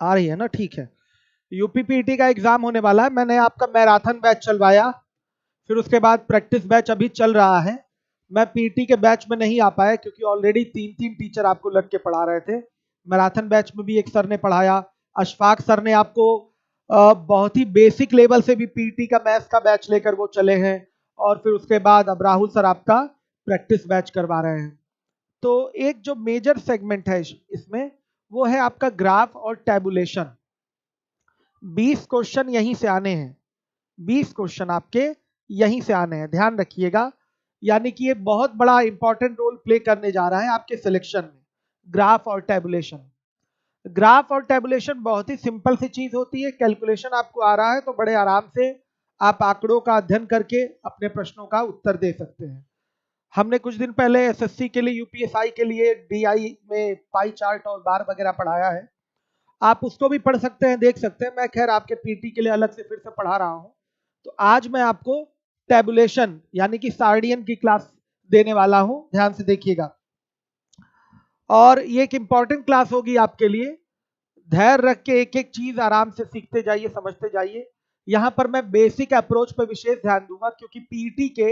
आ रही है ना, ठीक है। यूपीपीटी का एग्जाम होने वाला है, मैंने आपका मैराथन बैच चलवाया, फिर उसके बाद प्रैक्टिस बैच अभी चल रहा है। मैं पीटी के बैच में नहीं आ पाया क्योंकि ऑलरेडी 3 टीचर आपको लग के पढ़ा रहे थे। मैराथन बैच में भी एक सर ने पढ़ाया, अशफाक सर ने आपको बहुत ही बेसिक लेवल से भी पीटी का मैथ्स का बैच लेकर वो चले हैं, और फिर उसके बाद अब राहुल सर आपका प्रैक्टिस बैच करवा रहे हैं। तो एक जो मेजर सेगमेंट है इसमें, वो है आपका ग्राफ और टैबुलेशन। 20 क्वेश्चन यहीं से आने हैं, 20 क्वेश्चन आपके यहीं से आने हैं, ध्यान रखिएगा। यानी कि ये बहुत बड़ा इंपॉर्टेंट रोल प्ले करने जा रहा है आपके सिलेक्शन में, ग्राफ और टैबुलेशन। ग्राफ और टैबुलेशन बहुत ही सिंपल सी चीज होती है, कैलकुलेशन आपको आ रहा है तो बड़े आराम से आप आंकड़ों का अध्ययन करके अपने प्रश्नों का उत्तर दे सकते हैं। हमने कुछ दिन पहले एसएससी के लिए, यूपीएसआई के लिए डीआई में पाई चार्ट और बार वगैरह पढ़ाया है, आप उसको भी पढ़ सकते हैं, देख सकते हैं। मैं खैर आपके पीटी के लिए अलग से फिर से पढ़ा रहा हूं। तो आज मैं आपको टैबुलेशन यानी कि सार्डियन की क्लास देने वाला हूं, ध्यान से देखिएगा। और ये एक इंपॉर्टेंट क्लास होगी आपके लिए, धैर्य रख के एक एक चीज आराम से सीखते जाइए, समझते जाइए। यहां पर मैं बेसिक अप्रोच पर विशेष ध्यान दूंगा क्योंकि पीटी के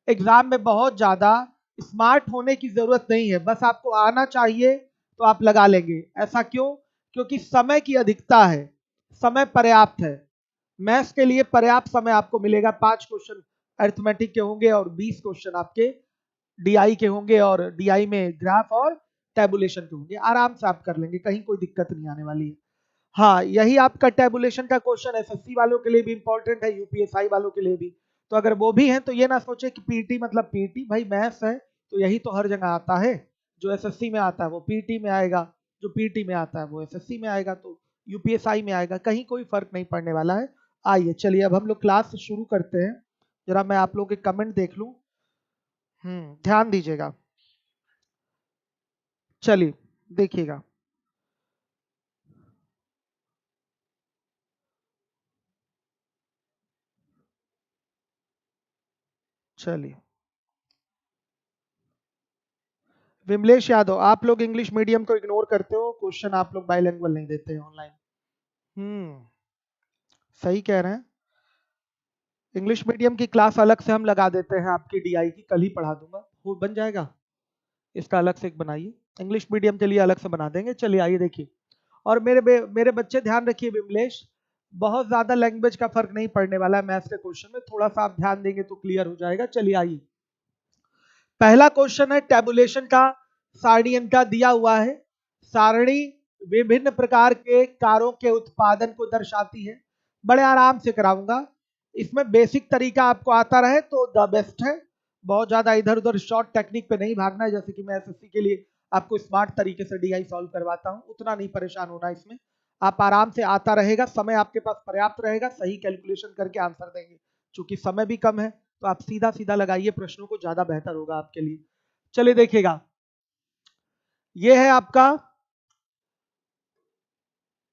एग्जाम में बहुत ज्यादा स्मार्ट होने की जरूरत नहीं है, बस आपको आना चाहिए तो आप लगा लेंगे। ऐसा क्यों? क्योंकि समय की अधिकता है, समय पर्याप्त है। मैथ्स के लिए पर्याप्त समय आपको मिलेगा, 5 क्वेश्चन अरिथमेटिक के होंगे और 20 क्वेश्चन आपके डीआई के होंगे, और डीआई में ग्राफ और टैबुलेशन के होंगे। आराम से आप कर लेंगे, कहीं कोई दिक्कत नहीं आने वाली है। हाँ, यही आपका टैबुलेशन का क्वेश्चन एसएससी वालों के लिए भी इंपॉर्टेंट है, यूपीएसआई वालों के लिए भी। तो अगर वो भी हैं तो ये ना सोचे कि पीटी मतलब पीटी, भाई मैथ्स है तो यही तो हर जगह आता है। जो एसएससी में आता है वो पीटी में आएगा, जो पीटी में आता है वो एसएससी में आएगा, तो यूपीएसआई में आएगा, कहीं कोई फर्क नहीं पड़ने वाला है। आइए चलिए अब हम लोग क्लास शुरू करते हैं। जरा मैं आप लोगों के कमेंट देख लूं। ध्यान दीजिएगा, चलिए देखिएगा। चलिए, विमलेश यादव, आप लोग इंग्लिश मीडियम को इग्नोर करते हो, क्वेश्चन आप लोग बाइलिंगुअल नहीं देते हैं ऑनलाइन। सही कह रहे हैं। इंग्लिश मीडियम की क्लास अलग से हम लगा देते हैं, आपकी डीआई की कल ही पढ़ा दूंगा, वो बन जाएगा। इसका अलग से एक बनाइए, इंग्लिश मीडियम के लिए अलग से बना देंगे। चलिए आइए देखिए। और मेरे बच्चे ध्यान रखिए विमलेश, बहुत ज्यादा लैंग्वेज का फर्क नहीं पड़ने वाला है मैथ्स के क्वेश्चन में, थोड़ा सा आप ध्यान देंगे तो क्लियर हो जाएगा। चलिए आइए, पहला क्वेश्चन है टैबुलेशन का, सारणी का दिया हुआ है। सारणी विभिन्न प्रकार के कारों के उत्पादन को दर्शाती है। बड़े आराम से कराऊंगा, इसमें बेसिक तरीका आपको आता रहे तो द बेस्ट है। बहुत ज्यादा इधर उधर शॉर्ट टेक्निक पे नहीं भागना है, जैसे कि मैं एसएससी के लिए आपको स्मार्ट तरीके से डीआई सॉल्व करवाता हूं, उतना नहीं परेशान होना इसमें। आप आराम से आता रहेगा, समय आपके पास पर्याप्त रहेगा, सही कैलकुलेशन करके आंसर देंगे। चूंकि समय भी कम है तो आप सीधा सीधा लगाइए प्रश्नों को, ज्यादा बेहतर होगा आपके लिए। चलिए देखिएगा, ये है आपका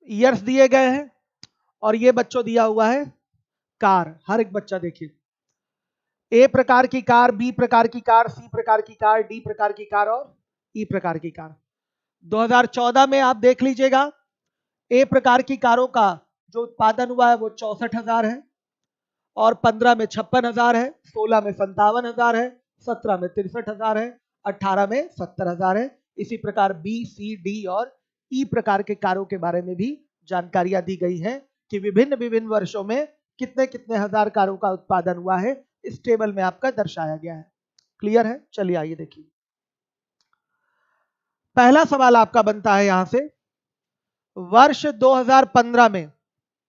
ईयर्स दिए गए हैं, और ये बच्चों दिया हुआ है कार। हर एक बच्चा देखिए, ए प्रकार की कार, बी प्रकार की कार, सी प्रकार की कार, डी प्रकार की कार और ई प्रकार की कार। 2014 में आप देख लीजिएगा, ए प्रकार की कारों का जो उत्पादन हुआ है वो 64,000 है, और 15 में 56,000 है, 16 में 57,000 है, 17 में 63,000 है, 18 में 70,000 है। इसी प्रकार बी, सी, डी और ई प्रकार के कारों के बारे में भी जानकारियां दी गई है कि विभिन्न विभिन्न वर्षों में कितने कितने हजार कारों का उत्पादन हुआ है, इस टेबल में आपका दर्शाया गया है। क्लियर है? चलिए आइए देखिए, पहला सवाल आपका बनता है यहां से, वर्ष 2015 में,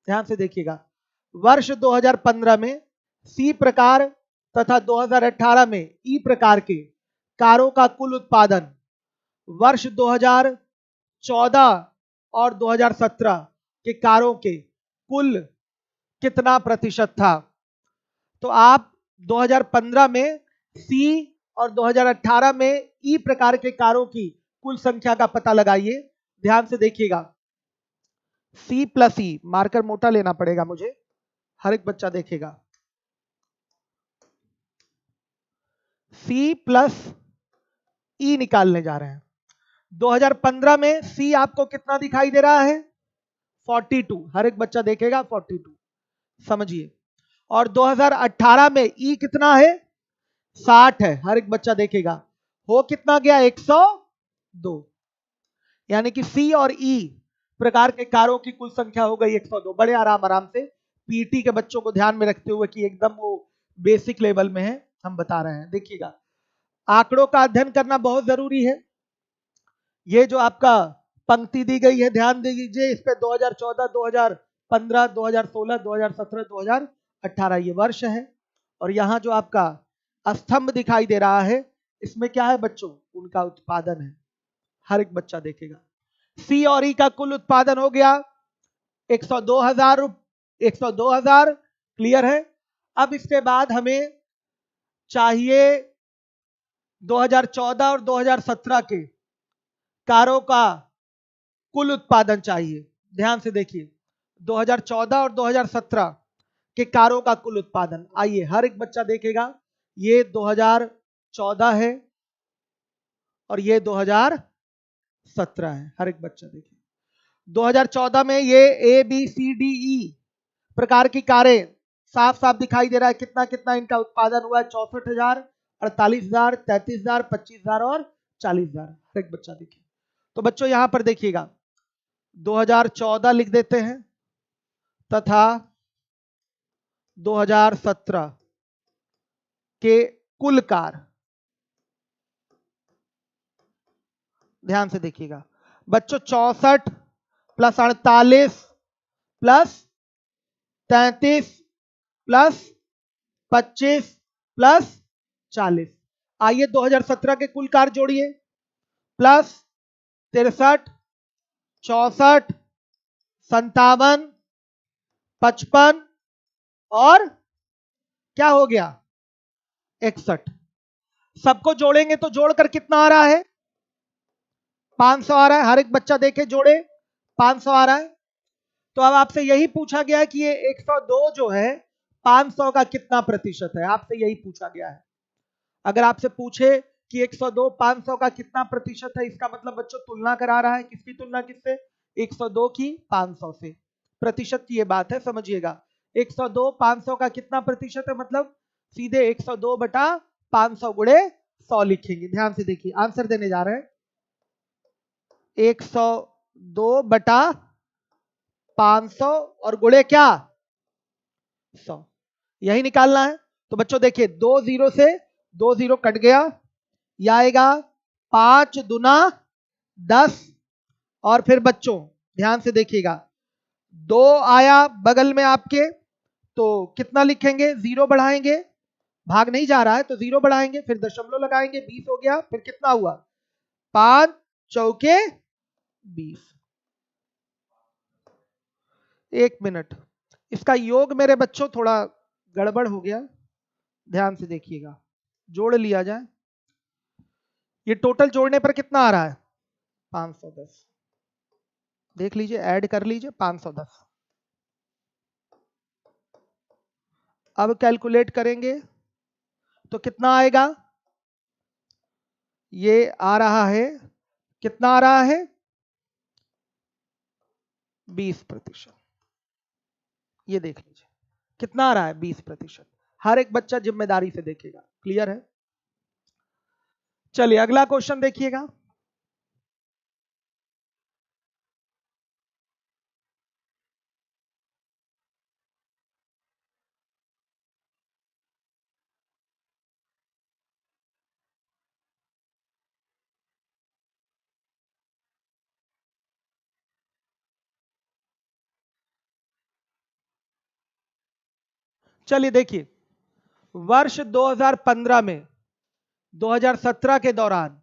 ध्यान से देखिएगा, वर्ष 2015 में सी प्रकार तथा 2018 में ई प्रकार के कारों का कुल उत्पादन वर्ष 2014 और 2017 के कारों के कुल कितना प्रतिशत था? तो आप 2015 में सी और 2018 में ई प्रकार के कारों की कुल संख्या का पता लगाइए। ध्यान से देखिएगा, सी प्लस ई, मार्कर मोटा लेना पड़ेगा मुझे, हर एक बच्चा देखेगा, सी प्लस ई निकालने जा रहे हैं। 2015 में सी आपको कितना दिखाई दे रहा है? 42, हर एक बच्चा देखेगा 42, समझिए। और 2018 में ई कितना है? 60 है, हर एक बच्चा देखेगा। हो कितना गया? 102, यानी कि सी और ई प्रकार के कारों की कुल संख्या हो गई 102। बड़े आराम आराम से पीटी के बच्चों को ध्यान में रखते हुए कि एकदम वो बेसिक लेवल में है, हम बता रहे हैं। देखिएगा, आंकड़ों का अध्ययन करना बहुत जरूरी है। ये जो आपका पंक्ति दी गई है, ध्यान दीजिए इस पे। 2014, 2015, 2016, 2017, 2018 ये वर्ष है। और यहाँ जो आपका स्तंभ दिखाई दे रहा है, इसमें क्या है बच्चों? उनका उत्पादन है, हर एक बच्चा देखेगा। सी और ई का कुल उत्पादन हो गया 102,000, 102,000, क्लियर है। अब इसके बाद हमें चाहिए 2014 और 2017 के कारों का कुल उत्पादन चाहिए। ध्यान से देखिए, 2014 और 2017 के कारों का कुल उत्पादन। आइए, हर एक बच्चा देखेगा, ये 2014 है और ये 2017 है, हर एक बच्चा देखिए। 2014 में ये A B C D E प्रकार की कारें साफ साफ दिखाई दे रहा है। कितना कितना इनका उत्पादन हुआ है? 64,000, 48,000, 33,000, 25,000 और 40,000, हर एक बच्चा देखिए। तो बच्चों यहां पर देखिएगा, 2014 लिख देते हैं तथा 2017 के कुल कार, ध्यान से देखिएगा बच्चों, 64 प्लस 48 प्लस 33 प्लस 25 प्लस 40। आइए 2017 के कुल कार जोड़िए, प्लस 63, 64, 57, 55 और क्या हो गया? 61। सबको जोड़ेंगे तो जोड़कर कितना आ रहा है? 500 आ रहा है, हर एक बच्चा देखे जोड़े, 500 आ रहा है। तो अब आपसे यही पूछा गया है कि ये 102 जो है 500 का कितना प्रतिशत है, आपसे यही पूछा गया है। अगर आपसे पूछे कि 102 500 का कितना प्रतिशत है, इसका मतलब बच्चों तुलना करा रहा है। किसकी तुलना? किससे? 102 की 500 से। प्रतिशत की ये बात है, समझिएगा। 102 500 का कितना प्रतिशत है, मतलब सीधे 102 बटा 500 गुणे 100 लिखेंगे। ध्यान से देखिए, आंसर देने जा रहे हैं। 102 बटा 500 और गुणे क्या? 100, यही निकालना है। तो बच्चों देखिए, 2 0 से 2 0 कट गया, यह आएगा 5 दूना 10। और फिर बच्चों ध्यान से देखिएगा, 2 आया बगल में आपके, तो कितना लिखेंगे? 0 बढ़ाएंगे, भाग नहीं जा रहा है तो 0 बढ़ाएंगे, फिर दशमलव लगाएंगे, 20 हो गया। फिर कितना हुआ? 5 चौके 20। 1 मिनट, इसका योग मेरे बच्चों थोड़ा गड़बड़ हो गया, ध्यान से देखिएगा। जोड़ लिया जाए, ये टोटल जोड़ने पर कितना आ रहा है? 510। देख लीजिए, ऐड कर लीजिए, 510। अब कैलकुलेट करेंगे तो कितना आएगा? ये आ रहा है, कितना आ रहा है? 20%। ये देख लीजिए कितना आ रहा है, 20%। हर एक बच्चा जिम्मेदारी से देखेगा, क्लियर है। चलिए अगला क्वेश्चन देखिएगा। चलिए देखिए, वर्ष 2015 में 2017 के दौरान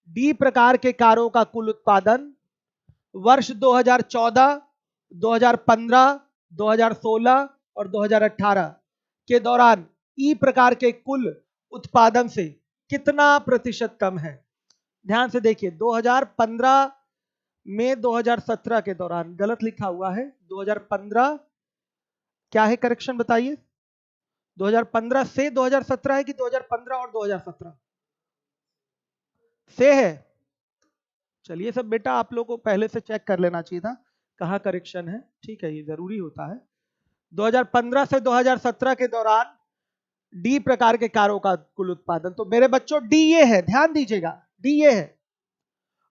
डी प्रकार के कारों का कुल उत्पादन, वर्ष 2014, 2015, 2016 और 2018 के दौरान ई प्रकार के कुल उत्पादन से कितना प्रतिशत कम है? ध्यान से देखिए, 2015 में 2017 के दौरान गलत लिखा हुआ है। 2015 क्या है, करेक्शन बताइए। 2015 से 2017 है कि 2015 और 2017 से है? चलिए सब बेटा, आप लोगों को पहले से चेक कर लेना चाहिए था कहाँ करेक्शन है, ठीक है, ये जरूरी होता है। 2015 से 2017 के दौरान डी प्रकार के कारों का कुल उत्पादन, तो मेरे बच्चों डी ये है, ध्यान दीजिएगा, डी ये है।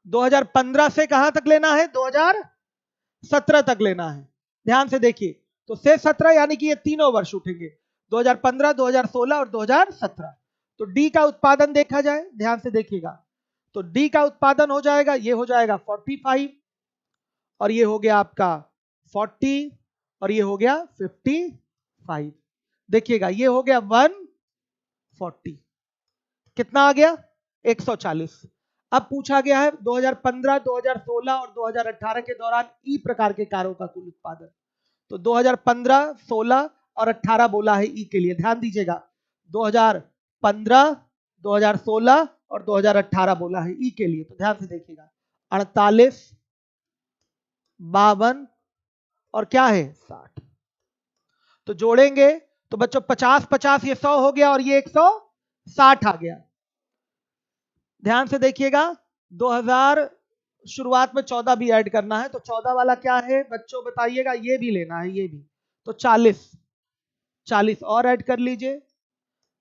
2015 से कहां तक लेना है, 2017 तक लेना है, ध्यान से देखिए। तो से 17 यानी कि ये तीनों वर्ष उठेंगे, 2015, 2016 और 2017। तो डी का उत्पादन देखा जाए, ध्यान से देखिएगा, तो डी का उत्पादन हो जाएगा, ये हो जाएगा 45, और ये हो गया आपका 40, और ये हो गया 55। देखिएगा ये हो गया 140, कितना आ गया, 140। अब पूछा गया है 2015, 2016 और 2018 के दौरान ई प्रकार के कारों का कुल उत्पादन। तो 2015, 16 और 18 बोला है ई के लिए, ध्यान दीजिएगा, 2015, 2016 और 2018 बोला है ई के लिए। तो ध्यान से देखिएगा, 48, 52 और क्या है 60। तो जोड़ेंगे तो बच्चों 50 50 ये 100 हो गया, और ये 160 आ गया। ध्यान से देखिएगा, 2000 शुरुआत में 14 भी ऐड करना है, तो 14 वाला क्या है बच्चों बताइएगा, ये भी लेना है, ये भी, तो 40 और ऐड कर लीजिए,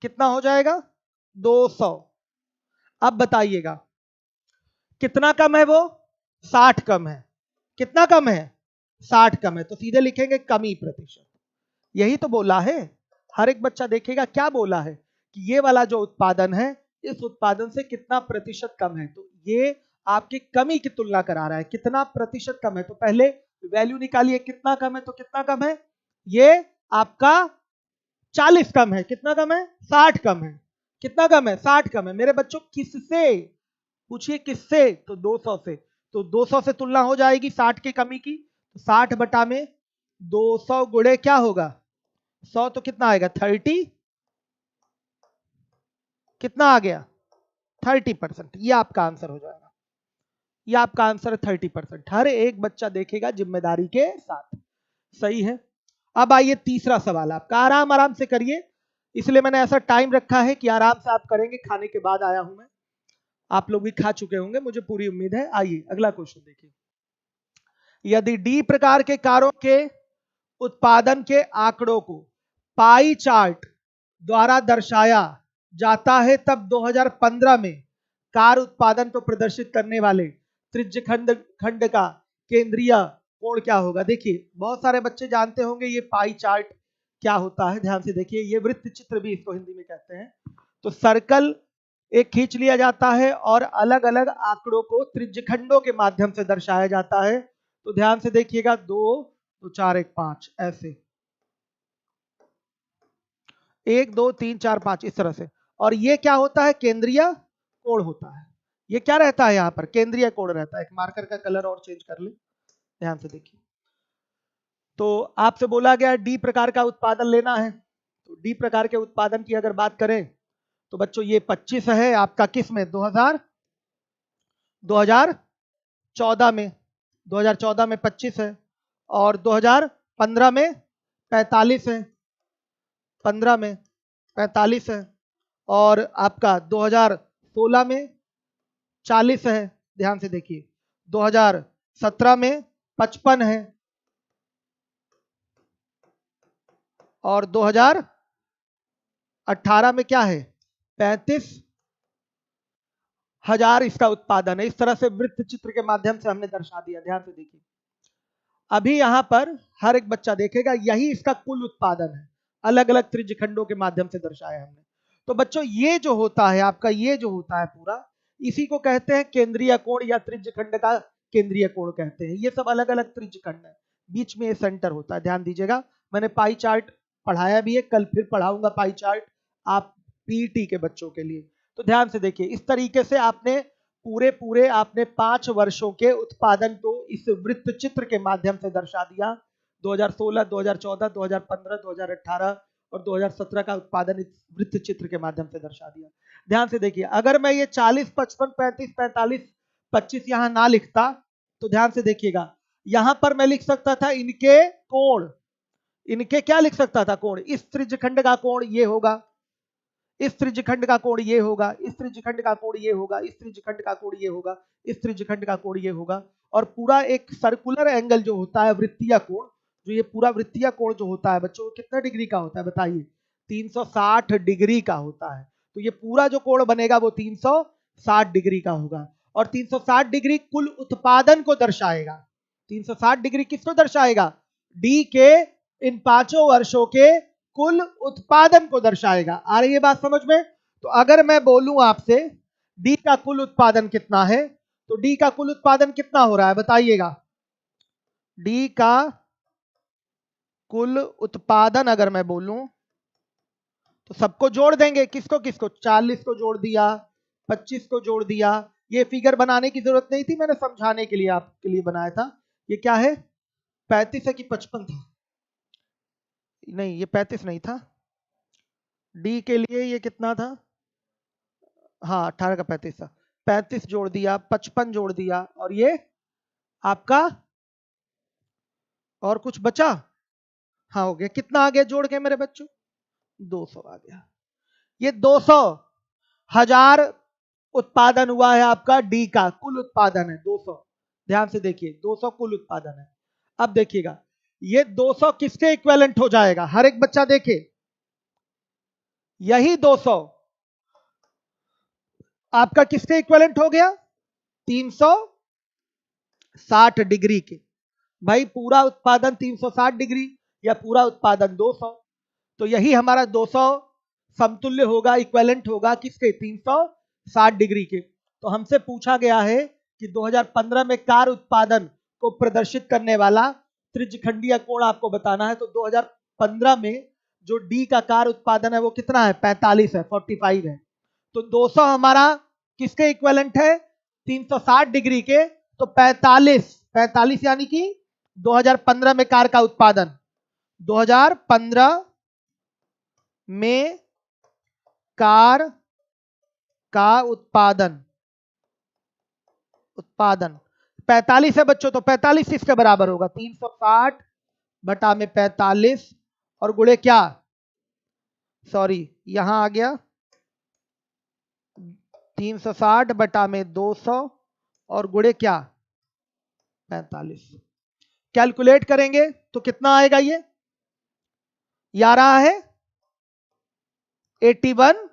कितना हो जाएगा 200। अब बताइएगा कितना कम है, वो 60 कम है, कितना कम है 60 कम है, तो सीधे लिखेंगे कमी प्रतिशत। यही तो बोला है, हर एक बच्चा देखेगा क्या बोला है कि ये वाला जो उत्पादन है इस उत्पादन से कितना प्रतिशत कम है, तो ये आपकी कमी की तुलना करा रहा है, कितना प्रतिशत कम है। तो पहले वैल्यू निकालिए, कितना कम है, तो कितना कम है, ये आपका 40 कम है, कितना कम है 60 कम है, कितना कम है 60 कम है। मेरे बच्चों किससे पूछिए, किससे, तो 200 से। तो 200 से तुलना हो जाएगी 60 की कमी की, तो 60 बटा में 200 गुणे क्या होगा 100, तो कितना आएगा 30, कितना आ गया 30%। ये आपका आंसर हो जाएगा, ये आपका आंसर है 30%। हर एक बच्चा देखेगा जिम्मेदारी के साथ, सही है। अब आइए तीसरा सवाल, आपका आराम आराम से करिए, इसलिए मैंने ऐसा टाइम रखा है कि आराम से आप करेंगे, खाने के बाद आया हूं मैं, आप लोग भी खा चुके होंगे मुझे पूरी उम्मीद है। आइए अगला क्वेश्चन देखिए, यदि डी प्रकार के कारों के उत्पादन के आंकड़ों को पाई चार्ट द्वारा दर्शाया जाता है, तब 2015 में कार उत्पादन को प्रदर्शित करने वाले त्रिज्य खंड का केंद्रीय कोण क्या होगा। देखिए बहुत सारे बच्चे जानते होंगे ये पाई चार्ट क्या होता है, ध्यान से देखिए, ये वृत्त चित्र भी इसको हिंदी में कहते हैं। तो सर्कल एक खींच लिया जाता है और अलग अलग आंकड़ों को त्रिज्यखंडों के माध्यम से दर्शाया जाता है। तो ध्यान से देखिएगा, 2 तो 4 1 5 ऐसे, 1 2 3 4 5 इस तरह से, और ये क्या होता है केंद्रीय कोण होता है। ये क्या रहता है यहाँ पर केंद्रीय कोण रहता है। एक मार्कर का कलर और चेंज कर ले, ध्यान से देखिए। तो आपसे बोला गया डी प्रकार का उत्पादन लेना है, तो डी प्रकार के उत्पादन की अगर बात करें तो बच्चों ये 25 है आपका, किस में 2014 में, 2014 में 25 है, और 2015 में 45 है, 15 में 45 है, और आपका 2016 में 40 है, ध्यान से देखिए, 2017 में 55 है, और 2018 में क्या है 35,000 इसका उत्पादन है। इस तरह से वृत्त चित्र के माध्यम से हमने दर्शा दिया, ध्यान से देखिए। अभी यहां पर हर एक बच्चा देखेगा यही इसका कुल उत्पादन है, अलग अलग त्रिज्यखंडों के माध्यम से दर्शाया हमने। तो बच्चों ये जो होता है आपका, ये जो होता है पूरा, इसी को कहते हैं केंद्रीय कोण या त्रिज्यखंड का केंद्रीय कोण कहते हैं। ये सब अलग अलग त्रिज्यखंड है, बीच में ये सेंटर होता है, ध्यान दीजिएगा। मैंने पाई चार्ट पढ़ाया भी है, कल फिर पढ़ाऊंगा पाई चार्ट आप पीईटी के बच्चों के लिए। तो ध्यान से देखिए, इस तरीके से आपने पूरे आपने 5 वर्षों के उत्पादन को इस वृत्त चित्र के माध्यम से दर्शा दिया। 2016, 2014, 2015, 2018 और 2017 का उत्पादन इस वृत्त चित्र के माध्यम से दर्शा दिया। ध्यान से देखिए, अगर मैं ये 40, 55, 35, 45, 25 यहां ना लिखता तो ध्यान से देखिएगा, यहां पर मैं लिख सकता था इनके कोण, इनके क्या लिख सकता था कोण, इस त्रिज्यखंड का कोण ये होगा, इस त्रिज्यखंड का कोण ये होगा, इस त्रिज्यखंड का कोण ये होगा, इस त्रिज्यखंड का कोण ये होगा, इस त्रिज्यखंड का कोण ये होगा, और पूरा एक सर्कुलर एंगल जो होता है, वृत्तीय कोण, जो ये पूरा वृत्तीय कोण जो होता है बच्चों, कितने डिग्री का होता है बताइए? 360 डिग्री का होता है। तो ये पूरा जो कोण बनेगा वो 360 डिग्री का होगा। और 360 डिग्री कुल उत्पादन को दर्शाएगा। 360 डिग्री किसको दर्शाएगा? डी के इन 5 वर्षों के कुल उत्पादन को दर्शाएगा। आ रही है बात समझ में? तो अगर मैं बोलूं आपसे डी का कुल उत्पादन कितना है, तो डी का कुल उत्पादन कितना हो रहा है बताइएगा? डी का कुल उत्पादन अगर मैं बोलूं तो सबको जोड़ देंगे, किसको किसको? 40 को जोड़ दिया, 25 को जोड़ दिया। ये फिगर बनाने की जरूरत नहीं थी, मैंने समझाने के लिए आपके लिए बनाया था। ये क्या है? 35 है कि 55 था? नहीं, ये 35 नहीं था। डी के लिए ये कितना था? हाँ, 18 का 35 था। 35 जोड़ दिया, 55 जोड़ दिया, और ये आपका और कुछ बचा? हाँ, हो गया। कितना आ गया जोड़ के मेरे बच्चों? 200 आ गया। ये 200,000 उत्पादन हुआ है आपका। डी का कुल उत्पादन है 200। ध्यान से देखिए, 200 कुल उत्पादन है। अब देखिएगा, ये 200 किसके इक्विवेलेंट हो जाएगा? हर एक बच्चा देखे, यही 200 आपका किसके इक्विवेलेंट हो गया? 360 डिग्री के। भाई पूरा उत्पादन 360 डिग्री या पूरा उत्पादन 200, तो यही हमारा 200 समतुल्य होगा, इक्विवेलेंट होगा किसके? 360 डिग्री के। तो हमसे पूछा गया है कि 2015 में कार उत्पादन को प्रदर्शित करने वाला त्रिज्यखंडीय कोण आपको बताना है। तो 2015 में जो डी का कार उत्पादन है वो कितना है? 45 है, 45 है। तो 200 हमारा किसके इक्विवेलेंट है? 360 डिग्री के। तो 45 यानी कि 2015 में कार का उत्पादन, 2015 में कार का उत्पादन 45 है बच्चों। तो 45 किसके बराबर होगा? 360 बटा में 45 और गुणे क्या? सॉरी, यहां आ गया 360 बटा में 200 और गुणे क्या? 45। कैलकुलेट करेंगे तो कितना आएगा? ये आ रहा है 81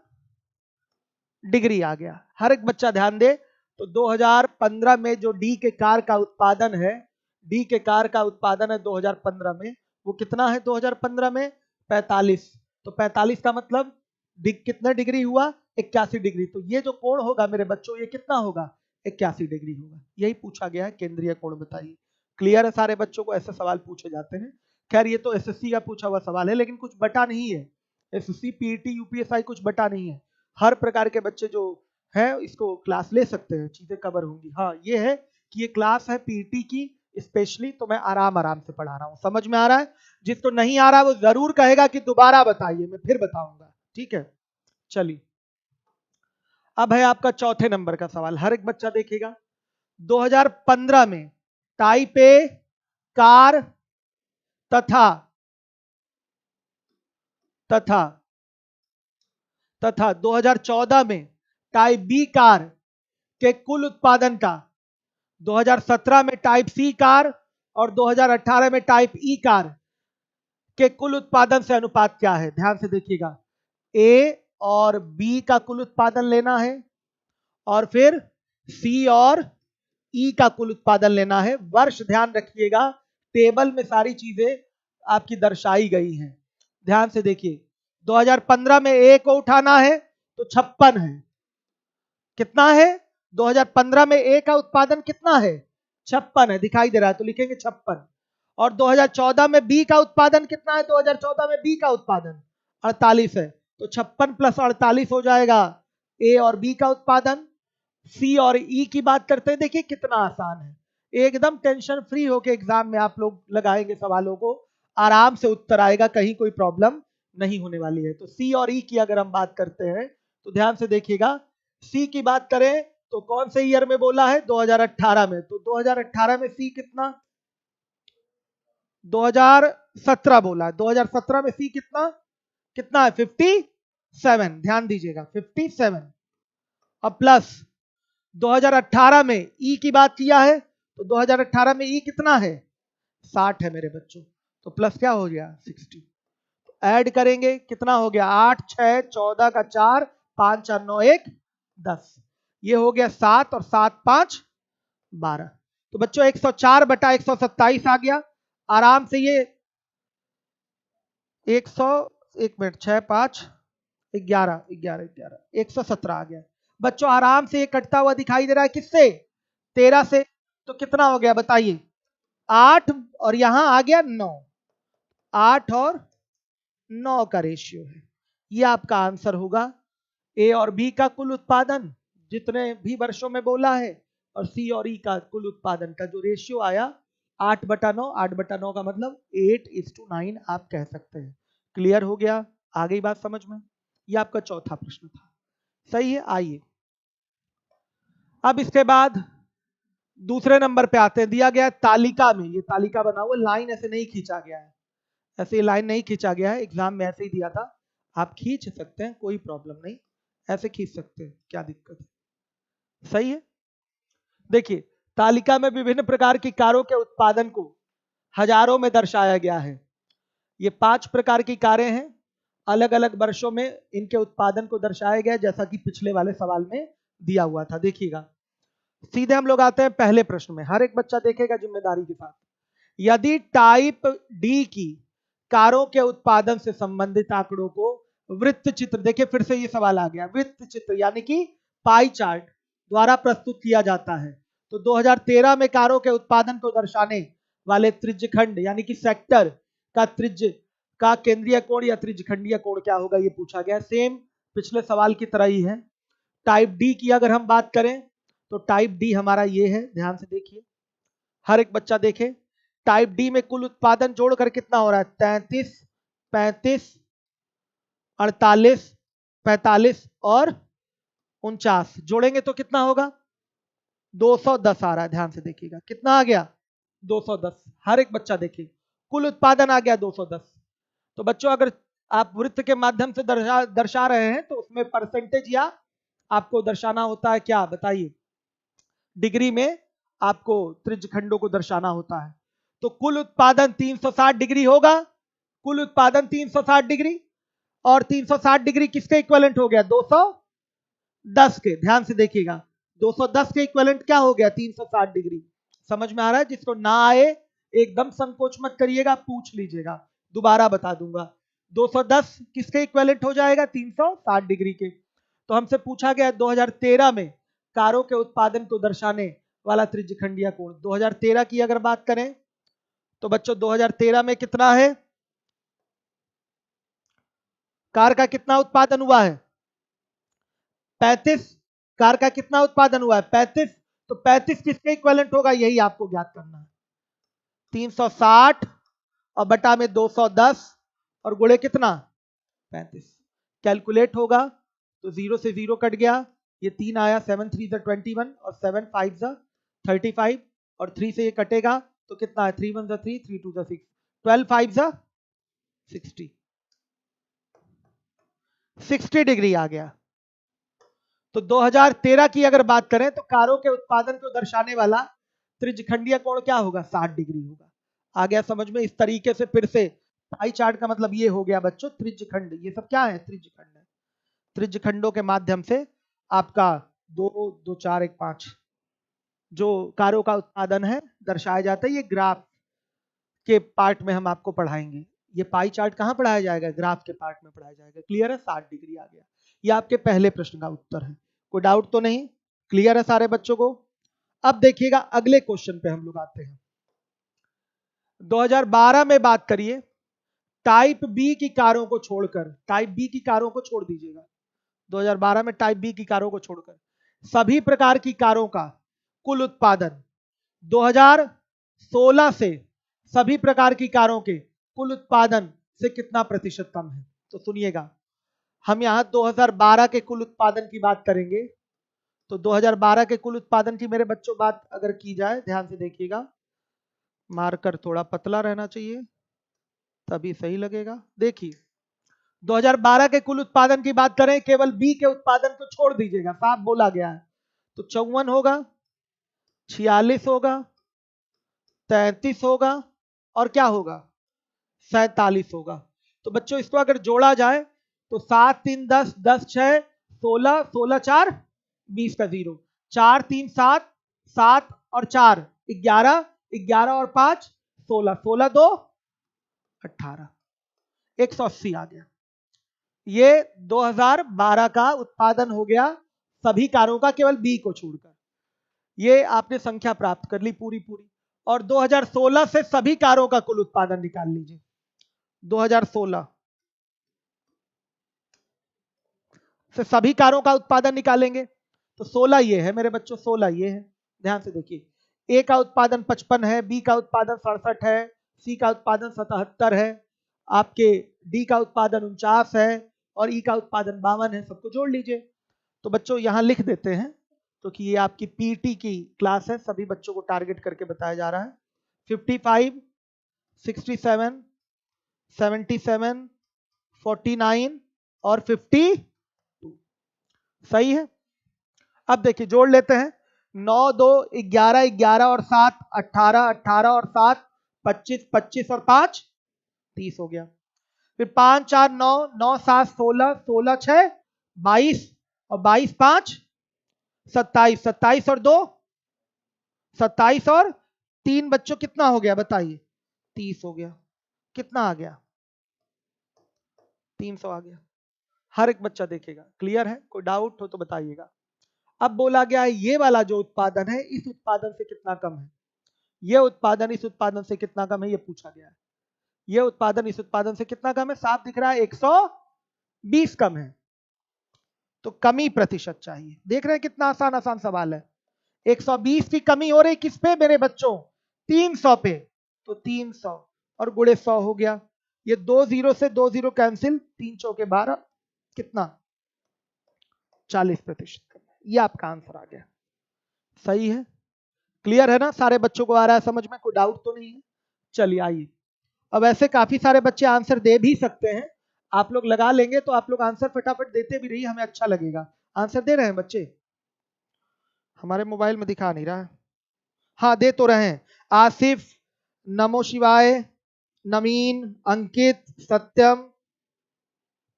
डिग्री आ गया। हर एक बच्चा ध्यान दे। तो 2015 में जो डी के कार का उत्पादन है, डी के कार का उत्पादन है 2015 में, वो कितना है 2015 में? 45। तो 45 का मतलब कितना डिग्री हुआ? 81 डिग्री। तो ये जो कोण होगा मेरे बच्चों, ये कितना होगा? 81 डिग्री होगा। यही पूछा गया है, केंद्रीय कोण बताइए। क्लियर है सारे बच्चों को? ऐसे सवाल पूछे जाते हैं। खैर ये तो एसएससी का पूछा हुआ सवाल है, लेकिन कुछ बटा नहीं है। एसएससी, पीईटी, यूपीएसआई कुछ बटा नहीं है। हर प्रकार के बच्चे जो है इसको क्लास ले सकते हैं, चीजें कवर होंगी। हाँ, ये है कि ये क्लास है पीईटी की स्पेशली, तो मैं आराम आराम से पढ़ा रहा हूँ। समझ में आ रहा है? जिसको नहीं आ रहा वो जरूर कहेगा कि दोबारा बताइए, मैं फिर बताऊंगा। ठीक है, चलिए। अब है आपका चौथे नंबर का सवाल, हर एक बच्चा देखेगा। 2015 में टाइप ए कार तथा 2014 में टाइप बी कार के कुल उत्पादन का 2017 में टाइप सी कार और 2018 में टाइप ई कार के कुल उत्पादन से अनुपात क्या है? ध्यान से देखिएगा। ए और बी का कुल उत्पादन लेना है और फिर सी और ई का कुल उत्पादन लेना है। वर्ष ध्यान रखिएगा, टेबल में सारी चीजें आपकी दर्शाई गई हैं। ध्यान से देखिए, 2015 में ए को उठाना है तो 56 है। कितना है? 2015 में ए का उत्पादन कितना है? 56 है, दिखाई दे रहा है तो लिखेंगे 56। और 2014 में बी का उत्पादन कितना है? 2014 में बी का उत्पादन 48 है। तो 56 प्लस 48 हो जाएगा ए और बी का उत्पादन। सी और ई की बात करते हैं, देखिए कितना आसान है। एकदम टेंशन फ्री होके एग्जाम में आप लोग लगाएंगे सवालों को, आराम से उत्तर आएगा, कहीं कोई प्रॉब्लम नहीं होने वाली है। तो सी और ई की अगर हम बात करते हैं तो ध्यान से देखिएगा। सी की बात करें तो कौन से ईयर में बोला है? 2018 में। तो 2018 में सी कितना? 2017 बोला है। 2017 में सी कितना है? 57। ध्यान दीजिएगा, 57। अब प्लस 2018 में ई की बात किया है तो 2018 में ई कितना है 60 है मेरे बच्चों, तो प्लस क्या हो गया 60। ऐड करेंगे कितना हो गया 8 6 14 का 4 5 4 9 1 10, ये हो गया 7 और 7 5 12। तो बच्चों 104 बटा 127 आ गया आराम से, ये 100 1 मिनट 6 5 11 11 11 117 आ गया बच्चों, आराम से ये कटता हुआ दिखाई दे रहा है किससे 13 से, तो कितना हो गया बताइए 8 और यहां आ गया 9, 8 और 9 का रेशियो है, ये आपका आंसर होगा। ए और बी का कुल उत्पादन जितने भी वर्षों में बोला है, और सी और ई का कुल उत्पादन का जो रेशियो आया 8/9, 8/9 का मतलब 8:9 आप कह सकते हैं। क्लियर हो गया, आ गई बात समझ में। ये आपका चौथा प्रश्न था, सही है। आइए अब इसके बाद दूसरे नंबर पे आते हैं, दिया गया है तालिका में, ये तालिका बना हुआ, लाइन ऐसे नहीं खींचा गया है, ऐसे लाइन नहीं खींचा गया है, एग्जाम में ऐसे ही दिया था, आप खींच सकते हैं कोई प्रॉब्लम नहीं, ऐसे खींच सकते हैं, क्या दिक्कत है, सही है। देखिए तालिका में विभिन्न प्रकार की कारों के उत्पादन को हजारों में दर्शाया गया है। ये 5 प्रकार की कारें हैं, अलग अलग वर्षों में इनके उत्पादन को दर्शाया गया, जैसा कि पिछले वाले सवाल में दिया हुआ था। देखिएगा सीधे हम लोग आते हैं पहले प्रश्न में, हर एक बच्चा देखेगा जिम्मेदारी के साथ। यदि टाइप डी की कारों के उत्पादन से संबंधित आंकड़ों को वृत्त चित्र, देखिए फिर से ये सवाल आ गया, वृत्त चित्र यानी कि पाई चार्ट द्वारा प्रस्तुत किया जाता है, तो 2013 में कारों के उत्पादन को दर्शाने वाले त्रिज्यखंड यानी कि सेक्टर का त्रिज्य का केंद्रीय कोण या त्रिज्यखंडीय कोण क्या होगा, ये पूछा गया। सेम पिछले सवाल की तरह ही है। टाइप डी की अगर हम बात करें तो टाइप डी हमारा ये है, ध्यान से देखिए, हर एक बच्चा देखे। टाइप डी में कुल उत्पादन जोड़कर कितना हो रहा है 33 35 48 45 और 49, जोड़ेंगे तो कितना होगा 210 आ रहा है, ध्यान से देखिएगा कितना आ गया 210, हर एक बच्चा देखिए कुल उत्पादन आ गया 210। तो बच्चों अगर आप वृत्त के माध्यम से दर्शा रहे हैं तो उसमें परसेंटेज या आपको दर्शाना होता है क्या बताइए, डिग्री में आपको त्रिज्यखंडों को दर्शाना होता है। तो कुल उत्पादन 360 डिग्री होगा, कुल उत्पादन 360 डिग्री, और 360 डिग्री किसके इक्विवेलेंट हो गया 210 के, ध्यान से देखिएगा 210 के इक्विवेलेंट क्या हो गया 360 डिग्री। समझ में आ रहा है, जिसको ना आए एकदम संकोच मत करिएगा, पूछ लीजिएगा, दोबारा बता दूंगा। 210 किसके इक्विवेलेंट हो जाएगा 360 डिग्री के। तो हमसे पूछा गया 2013 में कारों के उत्पादन को दर्शाने वाला त्रिज्यखंडीय कोण, 2013 की अगर बात करें तो बच्चों 2013 में कितना है, कार का कितना उत्पादन हुआ है 35, कार का कितना उत्पादन हुआ है 35, तो 35 किसके इक्विवेलेंट होगा यही आपको ज्ञात करना है। 360 और बटा में 210 और गुणे कितना 35, कैलकुलेट होगा तो 0 से 0 कट गया, ये 3 आया, 7 3 21 और 7 5 35 और 3 से ये कटेगा तो कितना है 3 1 3 3 2 6, 12 5 60 डिग्री आ गया। तो 2013 की अगर बात करें तो कारों के उत्पादन को दर्शाने वाला त्रिज्यखंडीय कोण क्या होगा 60 डिग्री होगा। आ गया समझ में। इस तरीके से फिर से पाई चार्ट का मतलब ये हो गया बच्चों त्रिज्यखंड, ये सब क्या है त्रिज्यखंड है, त्रिज्यखंडों के माध्यम से आपका 2 2 4 1 5 जो कारों का उत्पादन है दर्शाया जाता है। ये ग्राफ के पार्ट में हम आपको पढ़ाएंगे, ये पाई चार्ट कहां पढ़ाया जाएगा ग्राफ के पार्ट में पढ़ाया जाएगा। क्लियर है, 60 डिग्री आ गया। ये आपके पहले प्रश्न का उत्तर है, कोई डाउट तो नहीं, क्लियर है सारे बच्चों को। अब देखिएगा अगले क्वेश्चन पे हम लोग आते हैं। 2012 में बात करिए, टाइप बी की कारों को छोड़कर, टाइप बी की कारों को छोड़ दीजिएगा, 2012 में टाइप बी की कारों को छोड़कर सभी प्रकार की कारों का कुल उत्पादन 2016 से सभी प्रकार की कारों के कुल उत्पादन से कितना प्रतिशत कम है। तो सुनिएगा, हम यहां 2012 के कुल उत्पादन की बात करेंगे, तो 2012 के कुल उत्पादन की मेरे बच्चों बात अगर की जाए, ध्यान से देखिएगा, मार्कर थोड़ा पतला रहना चाहिए तभी सही लगेगा। देखिए 2012 के कुल उत्पादन की बात करें, केवल बी के उत्पादन को छोड़ दीजिएगा, साफ बोला गया है, तो 54 होगा, 46 होगा, 33 होगा और क्या होगा 47 होगा। तो बच्चों इसको अगर जोड़ा जाए तो 7 3 10 10 6 16 16 4 20 का 0, 4 3 7 7 और 4 11 11 और 5 16 16 2 18 180 आ गया। ये 2012 का उत्पादन हो गया सभी कारों का, केवल बी को छोड़कर। ये आपने संख्या प्राप्त कर ली पूरी पूरी। और 2016 से सभी कारों का कुल उत्पादन निकाल लीजिए। 2016 से सभी कारों का उत्पादन निकालेंगे तो 16 ये है मेरे बच्चों, 16 ये है। ध्यान से देखिए, ए का उत्पादन 55 है, बी का उत्पादन 67 है, सी का उत्पादन 77 है, आपके डी का उत्पादन 49 है और ई का उत्पादन 52 है। सबको जोड़ लीजिए। तो बच्चों यहां लिख देते हैं तो कि ये आपकी पीटी की क्लास है, सभी बच्चों को टारगेट करके बताया जा रहा है। 55 67 77 49 और 52 सही है। अब देखिए जोड़ लेते हैं। 9 2 11 11 और 7 18 18 और 7 25 25 और 5 30 हो गया। फिर 5 4 9 9 7 16 16 6 22 और 22 5 27 27 और 2 27 और 3 बच्चों कितना हो गया बताइए 30 हो गया। कितना आ गया 300 आ गया। हर एक बच्चा देखेगा। क्लियर है? कोई डाउट हो तो बताइएगा। अब बोला गया है ये वाला जो उत्पादन है इस उत्पादन से कितना कम है, ये उत्पादन इस उत्पादन से कितना कम है, ये पूछा गया है। ये उत्पादन इस उत्पादन से कितना कम है, साफ दिख रहा है 120 कम है। तो कमी प्रतिशत चाहिए। देख रहे हैं कितना आसान आसान सवाल है। 120 की कमी हो रही किस पे मेरे बच्चों, 300 पे। तो 300 और गुणे 100 हो गया। ये 2 0 से 2 0 कैंसिल, 3 चौके 12, कितना 40%। ये आपका आंसर आ गया। सही है? क्लियर है ना? सारे बच्चों को आ रहा है समझ में? कोई डाउट तो नहीं है? चलिए आइए। अब ऐसे काफी सारे बच्चे आंसर दे भी सकते हैं। आप लोग लगा लेंगे तो आप लोग आंसर फटाफट देते भी रहिए, हमें अच्छा लगेगा। आंसर दे रहे हैं बच्चे? हमारे मोबाइल में दिखा नहीं रहा है। हाँ दे तो रहे हैं। आसिफ, नमो शिवाय, नवीन, अंकित, सत्यम।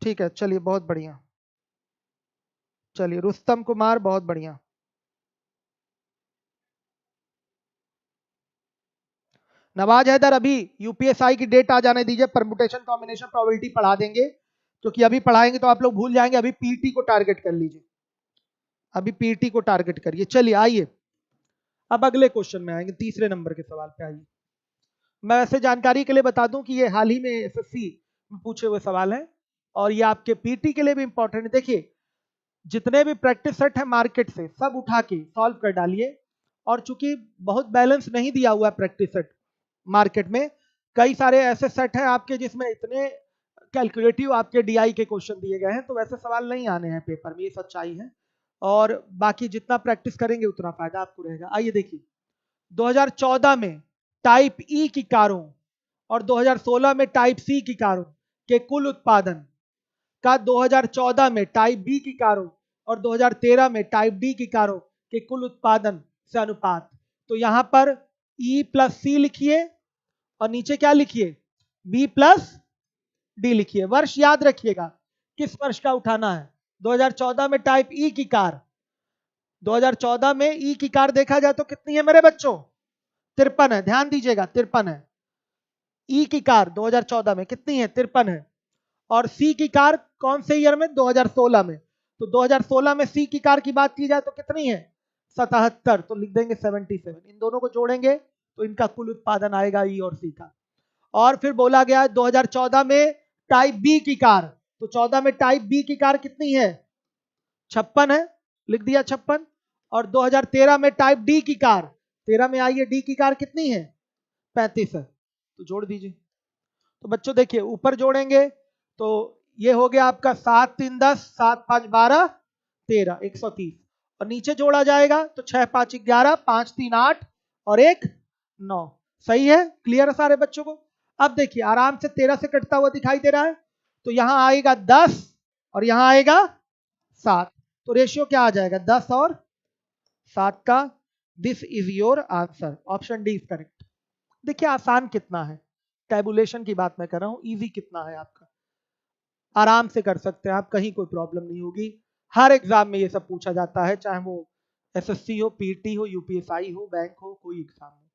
ठीक है चलिए बहुत बढ़िया। चलिए रुस्तम कुमार बहुत बढ़िया। नवाज हैदर अभी यूपीएसआई की डेट आ जाने दीजिए, परमुटेशन कॉम्बिनेशन प्रोबेबिलिटी पढ़ा देंगे, क्योंकि अभी पढ़ाएंगे तो आप लोग भूल जाएंगे। अभी पीटी को टारगेट कर लीजिए, अभी पीटी को टारगेट करिए। चलिए आइए अब अगले क्वेश्चन में आएंगे, तीसरे नंबर के सवाल पे आइए। मैं वैसे जानकारी के लिए बता दूं कि ये हाल ही में एसएससी में पूछे हुए सवाल हैं और ये आपके पीटी के लिए भी इंपॉर्टेंट है। देखिए जितने भी प्रैक्टिस सेट है मार्केट से सब उठा के सॉल्व कर डालिए। और चूंकि बहुत बैलेंस नहीं दिया हुआ है प्रैक्टिस सेट मार्केट में, कई सारे ऐसे सेट हैं आपके जिसमें इतने कैलकुलेटिव आपके डीआई के क्वेश्चन दिए गए हैं, तो वैसे सवाल नहीं आने हैं पेपर में, ये सच्चाई है। और बाकी जितना प्रैक्टिस करेंगे उतना फायदा आपको रहेगा। आइए देखिए 2014 में टाइप ई की कारों और 2016 में टाइप सी की कारों के कुल उत्पादन का 2014 में टाइप बी की कारों और 2013 में टाइप डी की कारों के कुल उत्पादन से अनुपात। तो यहां पर ई प्लस सी लिखिए और नीचे क्या लिखिए बी प्लस डी लिखिए। वर्ष याद रखिएगा किस वर्ष का उठाना है। 2014 में टाइप ई की कार, 2014 में ई की कार देखा जाए तो कितनी है मेरे बच्चों, 53 है। ध्यान दीजिएगा 53 है। ई की कार 2014 में कितनी है, 53 है। और सी की कार कौन से ईयर में, 2016 में। तो 2016 में सी की कार की बात की जाए तो कितनी है, 77। तो लिख देंगे 77। इन दोनों को जोड़ेंगे तो इनका कुल उत्पादन आएगा ई और सी का। और फिर बोला गया 2014 में टाइप बी की कार, तो 14 में टाइप बी की कार कितनी है, 56 है, लिख दिया 56। और 2013 में टाइप डी की कार, 13 में आइए डी की कार कितनी है, 35 है, तो जोड़ दीजिए। तो बच्चों देखिए ऊपर जोड़ेंगे तो ये हो गया आपका 7 3 10 7 5 12 13 130। और नीचे जोड़ा जाएगा तो 6 5 11 5 3 8 और 1 9। सही है? क्लियर है सारे बच्चों को? अब देखिए आराम से 13 से कटता हुआ दिखाई दे रहा है, तो यहां आएगा 10 और यहां आएगा 7। तो रेशियो क्या आ जाएगा, 10 और 7 का। This is your answer, option D is correct. देखिए आसान कितना है, टैबुलेशन की बात मैं कर रहा हूं, इजी कितना है आपका, आराम से कर सकते हैं आप, कहीं कोई प्रॉब्लम नहीं होगी। हर एग्जाम में ये सब पूछा जाता है, चाहे वो एसएससी हो, पीटी हो, यूपीएसआई हो, बैंक हो, कोई एग्जाम हो।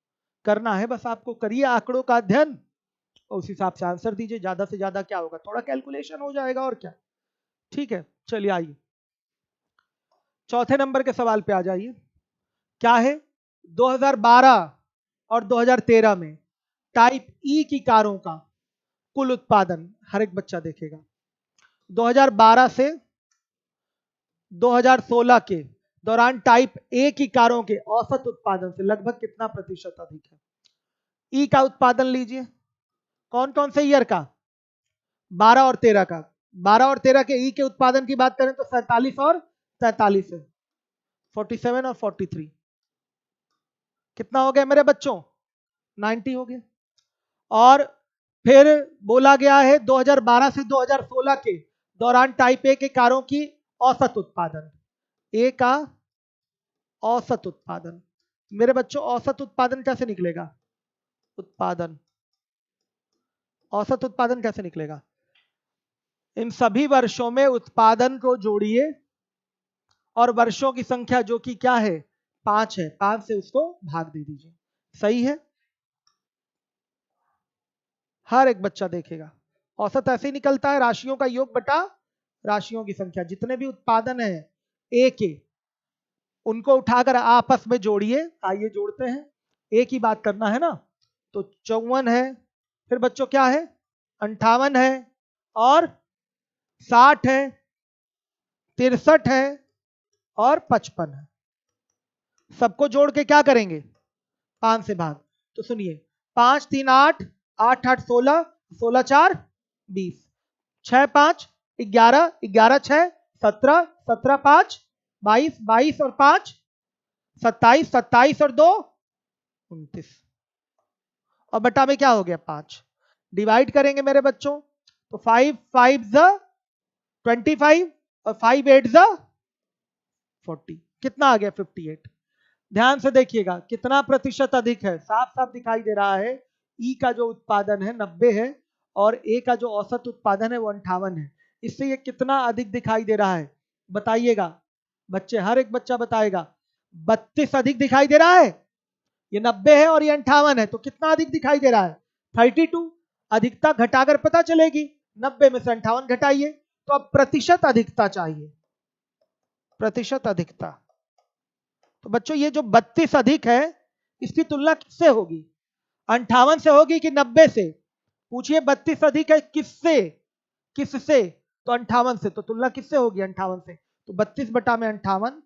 करना है बस आपको, करिए आंकड़ों का अध्ययन और उस हिसाब से आंसर दीजिए। ज्यादा से ज्यादा क्या होगा, थोड़ा कैलकुलेशन हो जाएगा और क्या। ठीक है, चलिए आइए चौथे नंबर के सवाल पे आ जाइए। क्या है, 2012 और 2013 में टाइप ई की कारों का कुल उत्पादन, हर एक बच्चा देखेगा, 2012 से 2016 के दौरान टाइप ए की कारों के औसत उत्पादन से लगभग कितना प्रतिशत अधिक है। ई का उत्पादन लीजिए, कौन कौन से ईयर का, 12 और 13 का। 12 और 13 के ई के उत्पादन की बात करें तो 47 और 43 है, 47 और 43 कितना हो गया मेरे बच्चों, 90 हो गया। और फिर बोला गया है 2012 से 2016 के दौरान टाइप ए के कारों की औसत उत्पादन, ए का औसत उत्पादन। मेरे बच्चों औसत उत्पादन कैसे निकलेगा, उत्पादन, औसत उत्पादन कैसे निकलेगा, इन सभी वर्षों में उत्पादन को जोड़िए और वर्षों की संख्या जो कि क्या है 5 है, 5 से उसको भाग दे दीजिए। सही है, हर एक बच्चा देखेगा। औसत ऐसे ही निकलता है, राशियों का योग बटा राशियों की संख्या। जितने भी उत्पादन है ए के, उनको उठाकर आपस में जोड़िए। आइए जोड़ते हैं, ए की बात करना है ना, तो 54 है, फिर बच्चों क्या है 58 है, और 60 है, 63 है, और 55 है। सबको जोड़ के क्या करेंगे, 5 से भाग। तो सुनिए, 5 3 8, 8 8 16, 16 4 20, 6 5 11, 11 6 17, 17 5 22, 22 और 5 27, 27 और 2 29, और बटा में क्या हो गया 5। डिवाइड करेंगे मेरे बच्चों, तो 5 5 25 और 5 8 40, कितना आ गया 58। ध्यान से देखिएगा कितना प्रतिशत अधिक है, साफ साफ दिखाई दे रहा है। ई का जो उत्पादन है 90 है, और ए का जो औसत उत्पादन है वो 58 है। इससे ये कितना अधिक दिखाई दे रहा है, बताइएगा बच्चे, हर एक बच्चा बताएगा। 32 अधिक दिखाई दे रहा है, ये 90 है और ये 58 है, तो कितना अधिक दिखाई दे रहा है 32। अधिकता घटाकर पता चलेगी, 90 में से 58 घटाइए, तो अब प्रतिशत अधिकता चाहिए, प्रतिशत अधिकता। तो बच्चों ये जो 32 अधिक है, इसकी तुलना किससे होगी, 58 से होगी कि 90 से, पूछिए 32 अधिक है किससे, किससे, तो 58 से, तो तुलना किससे होगी 58 से, तो 32 बटा में 58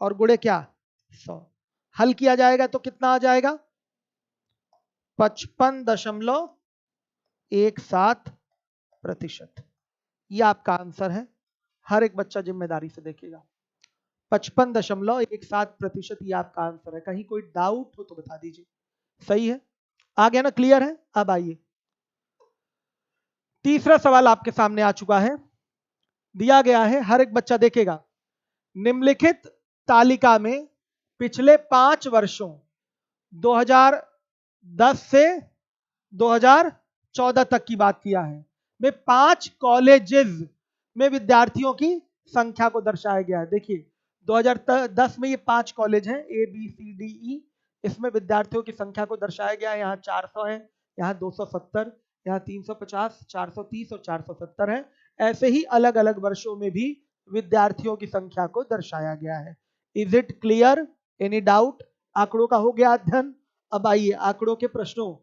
और गुणे क्या 100, हल किया जाएगा तो कितना आ जाएगा 55.17%। ये आपका आंसर है, हर एक बच्चा जिम्मेदारी से देखेगा। 55.17% ये आपका आंसर है। कहीं कोई डाउट हो तो बता दीजिए। सही है, आ गया ना, क्लियर है। अब आइए, तीसरा सवाल आपके सामने आ चुका है, दिया गया है, हर एक बच्चा देखेगा। निम्नलिखित तालिका में पिछले 5 वर्षों 2010 से 2014 तक की बात किया है, में 5 कॉलेजेस में विद्यार्थियों की संख्या को दर्शाया गया है। देखिए 2010 में ये 5 कॉलेज हैं, A B C D E, इसमें विद्यार्थियों की संख्या को दर्शाया गया है। यहाँ 400 है, यहाँ 270, यहाँ 350, 430 और 470 है। ऐसे ही अलग अलग वर्षों में भी विद्यार्थियों की संख्या को दर्शाया गया है। Is it clear, any doubt. आंकड़ों का हो गया अध्ययन। अब आइए आंकड़ों के प्रश्नों,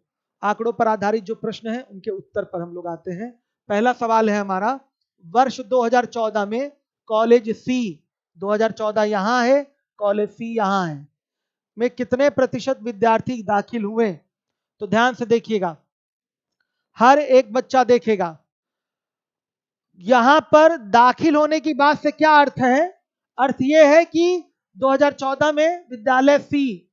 आंकड़ों पर आधारित जो प्रश्न है उनके उत्तर पर हम लोग आते हैं। पहला सवाल है हमारा, वर्ष 2014 में कॉलेज सी, 2014 यहां है, कॉलेज सी यहां है, में कितने प्रतिशत विद्यार्थी दाखिल हुए। तो ध्यान से देखिएगा, हर एक बच्चा देखेगा। यहां पर दाखिल होने की बात से क्या अर्थ है, अर्थ यह है कि 2014 में विद्यालय सी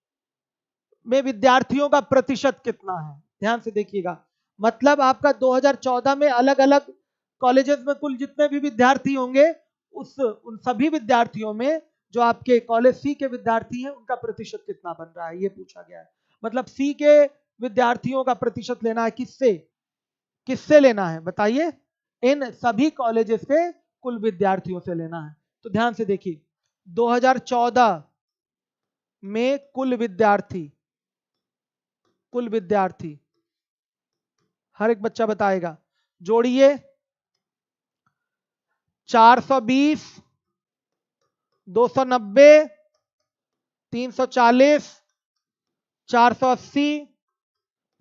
में विद्यार्थियों का प्रतिशत कितना है। ध्यान से देखिएगा, मतलब आपका 2014 में अलग अलग कॉलेजेस में कुल जितने भी विद्यार्थी होंगे, उन सभी विद्यार्थियों में जो आपके कॉलेज सी के विद्यार्थी हैं उनका प्रतिशत कितना बन रहा है, ये पूछा गया है। मतलब सी के विद्यार्थियों का प्रतिशत लेना है। किससे किससे लेना है बताइए? इन सभी कॉलेजेस के कुल विद्यार्थियों से लेना है। तो ध्यान से देखिए, 2014 में कुल विद्यार्थी हर एक बच्चा बताएगा, जोड़िए 420, 290, 340, 480,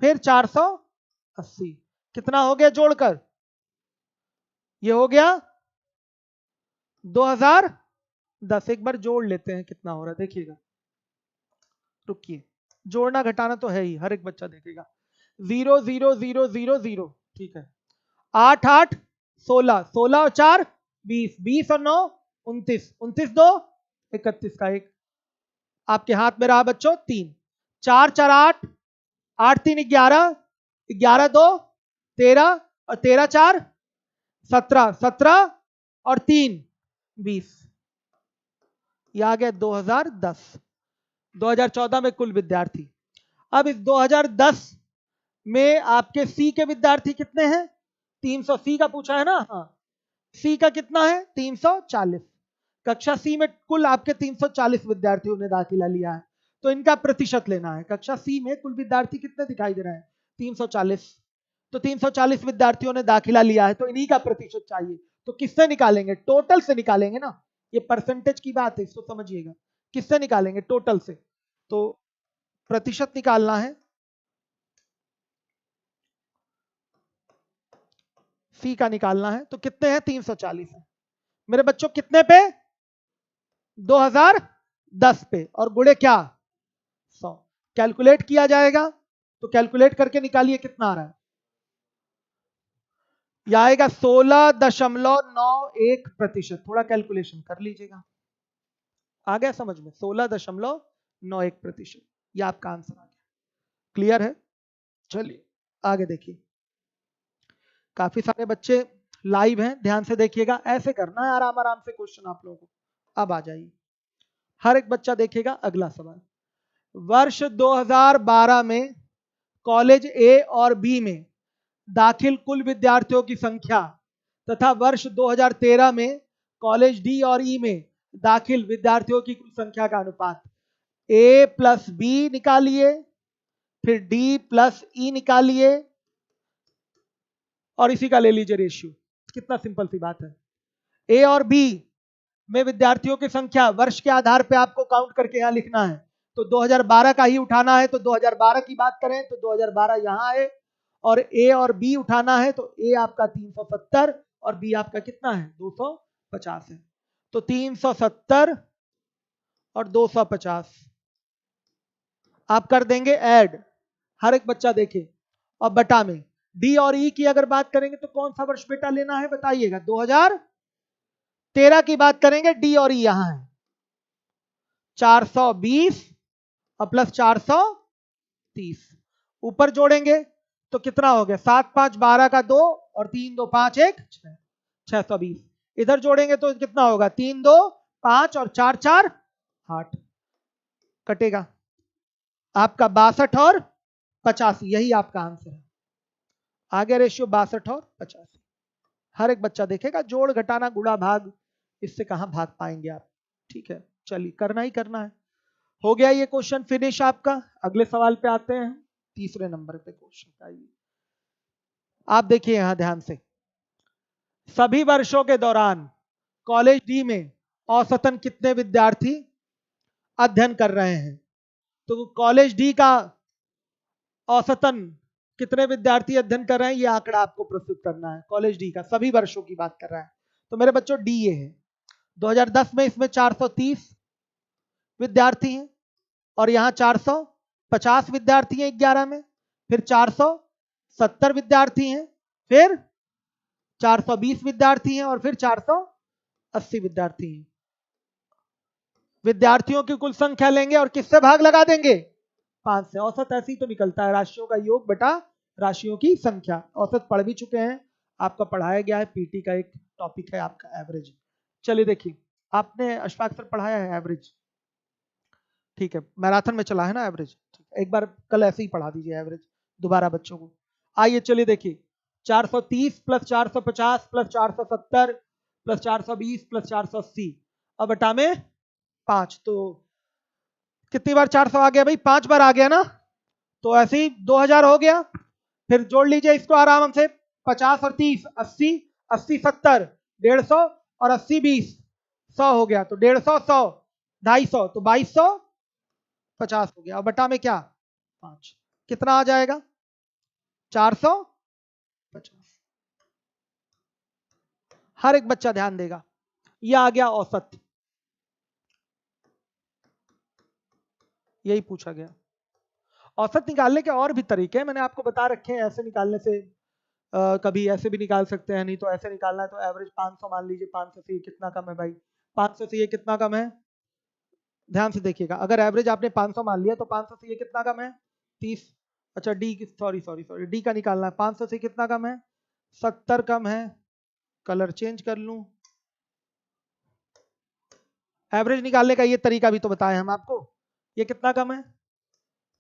फिर 480। कितना हो गया जोड़कर? ये हो गया 2010। एक बार जोड़ लेते हैं कितना हो रहा है, देखिएगा। रुकिए, जोड़ना घटाना तो है ही, हर एक बच्चा देखेगा। 0 0 0 0 0, ठीक है। 8 8 16, 16 और 4 20, 20 और 9 29, 29 2 31 का 1 आपके हाथ में रहा बच्चों। 3 4 4 8, 8 3 11, 11 2 13 और 13 4 17, 17 और 3 20। यह आ गया 2010। 2014 में कुल विद्यार्थी। अब इस 2010 में आपके सी के विद्यार्थी कितने हैं? 300। सी का पूछा है ना? हाँ, सी का कितना है? 340। कक्षा सी में कुल आपके 340 विद्यार्थियों ने दाखिला लिया है, तो इनका प्रतिशत लेना है। कक्षा सी में कुल विद्यार्थी कितने दिखाई दे रहे हैं? 340। तो 340 विद्यार्थियों ने दाखिला लिया है, तो इन्हीं का प्रतिशत चाहिए। तो किससे निकालेंगे? टोटल से निकालेंगे ना, ये परसेंटेज की बात है, इसको समझिएगा। किससे निकालेंगे? टोटल से। तो प्रतिशत निकालना है, सी का निकालना है। तो कितने हैं? 340 है मेरे बच्चों। कितने पे? 2010 पे, और गुणे क्या? 100। कैलकुलेट किया जाएगा, तो कैलकुलेट करके निकालिए कितना आ रहा है। यह आएगा 16.91%। थोड़ा कैलकुलेशन कर लीजिएगा, आ गया समझ में? 16.91%, यह आपका आंसर आ गया। क्लियर है? चलिए आगे देखिए। काफी सारे बच्चे लाइव हैं, ध्यान से देखिएगा। ऐसे करना है आराम आराम से क्वेश्चन आप लोगों को। अब आ जाइए, हर एक बच्चा देखेगा अगला सवाल। वर्ष 2012 में कॉलेज ए और बी में दाखिल कुल विद्यार्थियों की संख्या तथा वर्ष 2013 में कॉलेज डी और ई में दाखिल विद्यार्थियों की कुल संख्या का अनुपात। ए प्लस बी निकालिए, फिर डी प्लस ई निकालिए, और इसी का ले लीजिए रेशियो। कितना सिंपल सी बात है। ए और बी में विद्यार्थियों की संख्या वर्ष के आधार पे आपको काउंट करके यहां लिखना है। तो 2012 का ही उठाना है, तो 2012 की बात करें तो 2012 यहां है, और ए और बी उठाना है तो ए आपका 370 और बी आपका कितना है? 250 है। तो 370 और 250 आप कर देंगे ऐड, हर एक बच्चा देखे। और बटा में डी और ई की अगर बात करेंगे तो कौन सा वर्ष बेटा लेना है बताइएगा? 2013 की बात करेंगे। डी और ई यहां है, 420 और प्लस 430 ऊपर जोड़ेंगे तो कितना हो गया? 7 5 12 का 2 और 3 2 5 1 6, 620। इधर जोड़ेंगे तो कितना होगा? 3 2 5 और 4 4 8, कटेगा आपका 62 और 85। यही आपका आंसर है। आ गया रेशियो 62 और 85। हर एक बच्चा देखेगा, जोड़ घटाना गुणा भाग, इससे कहां भाग पाएंगे आप। ठीक है, चलिए करना ही करना है। हो गया ये क्वेश्चन फिनिश आपका। अगले सवाल पे आते हैं, तीसरे नंबर पे क्वेश्चन आइए। आप देखिए यहां ध्यान से, सभी वर्षों के दौरान कॉलेज डी में औसतन कितने विद्यार्थी अध्ययन कर रहे हैं? तो कॉलेज डी का औसतन कितने विद्यार्थी अध्ययन कर रहे हैं, ये आंकड़ा आपको प्रस्तुत करना है। कॉलेज डी का सभी वर्षों की बात कर रहा है। तो मेरे बच्चों डी ये है, 2010 में इसमें 430 विद्यार्थी हैं, और यहां 450 विद्यार्थी हैं 11 में, फिर 470 विद्यार्थी हैं, फिर 420 विद्यार्थी हैं, और फिर 480 विद्यार्थी हैं। विद्यार्थियों की कुल संख्या लेंगे और किससे भाग लगा देंगे? 5 से। औसत ऐसे ही तो निकलता है, राशियों का योग बटा राशियों की संख्या। औसत पढ़ भी चुके हैं, आपका पढ़ाया गया है, पीटी का एक टॉपिक है आपका एवरेज। चलिए देखिए, आपने अशफाक सर पढ़ाया है एवरेज? ठीक है, मैराथन में चला है ना एवरेज? ठीक। एक बार कल ऐसे ही पढ़ा दीजिए एवरेज दोबारा बच्चों को। आइए चलिए देखिए, 430 प्लस 450 प्लस 470 प्लस 420 प्लस 480 अब बटा में 5, तो कितनी बार 400 आ गया भाई? 5 बार आ गया ना, तो ऐसे ही 2000 हो गया। फिर जोड़ लीजिए इसको आराम से, 50 और 30 80, 80 70 150 और 80 20 100 हो गया, तो 150 100 250 तो 2250 हो गया। अब बटा में क्या 5, कितना आ जाएगा 450। हर एक बच्चा ध्यान देगा, यह आ गया औसत, यही पूछा गया। औसत निकालने के और भी तरीके हैं, मैंने आपको बता रखे हैं। ऐसे निकालने से कभी ऐसे भी निकाल सकते हैं, नहीं तो ऐसे निकालना है तो एवरेज 500 मान लीजिए। 500 से ये कितना कम है भाई? 500 से ये कितना कम है? ध्यान से देखिएगा, अगर एवरेज आपने 500 मान लिया तो 500 से ये कितना कम है? 30। अच्छा D, sorry sorry sorry, D का निकालना है। 500 से कितना कम है? 70 कम है। कलर चेंज कर लूं। एवरेज निकालने का ये तरीका भी तो बताए हम आपको। ये कितना कम है?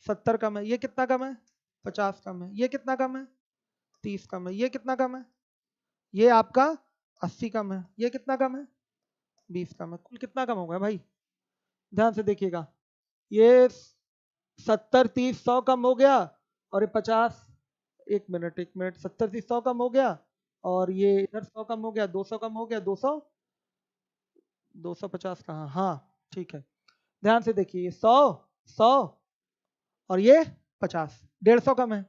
70 कम है। ये कितना कम है? 50 कम है। ये कितना कम है? 30 कम है। ये कितना कम है? ये आपका 80 कम है। ये कितना कम है? 20 कम है। कुल कितना कम होगा भाई? ध्यान से देखिएगा, ये 70 30 100 कम हो गया, और ये 50, एक मिनट 70 30 100 कम हो गया, और ये इधर 100 कम हो गया, 200 कम हो गया, 200 250 कहाँ? हाँ ठीक है, ध्यान से देखिए, ये 100 100 और ये 50, 150 कम है।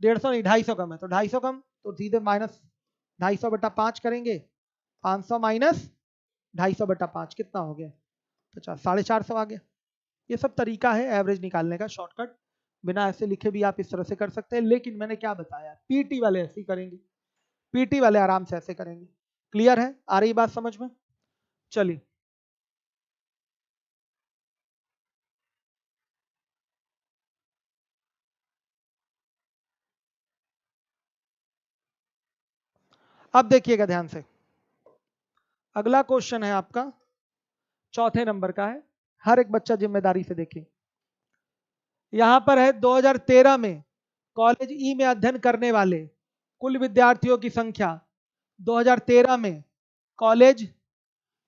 150 नहीं, 250 कम है, तो 250 कम, तो सीधे माइनस 250 बटा 5 करेंगे। 500 माइनस 250 बटा 5 कितना हो गया? 50, 450 आ गया। ये सब तरीका है एवरेज निकालने का, शॉर्टकट। बिना ऐसे लिखे भी आप इस तरह से कर सकते हैं, लेकिन मैंने क्या बताया, पीटी वाले ऐसे ही करेंगे, पीटी वाले आराम से ऐसे करेंगे। क्लियर है? आ रही बात समझ में? चलिए, अब देखिएगा ध्यान से, अगला क्वेश्चन है आपका चौथे नंबर का है। हर एक बच्चा जिम्मेदारी से देखे। यहां पर है 2013 में कॉलेज ई में अध्ययन करने वाले कुल विद्यार्थियों की संख्या। 2013 में कॉलेज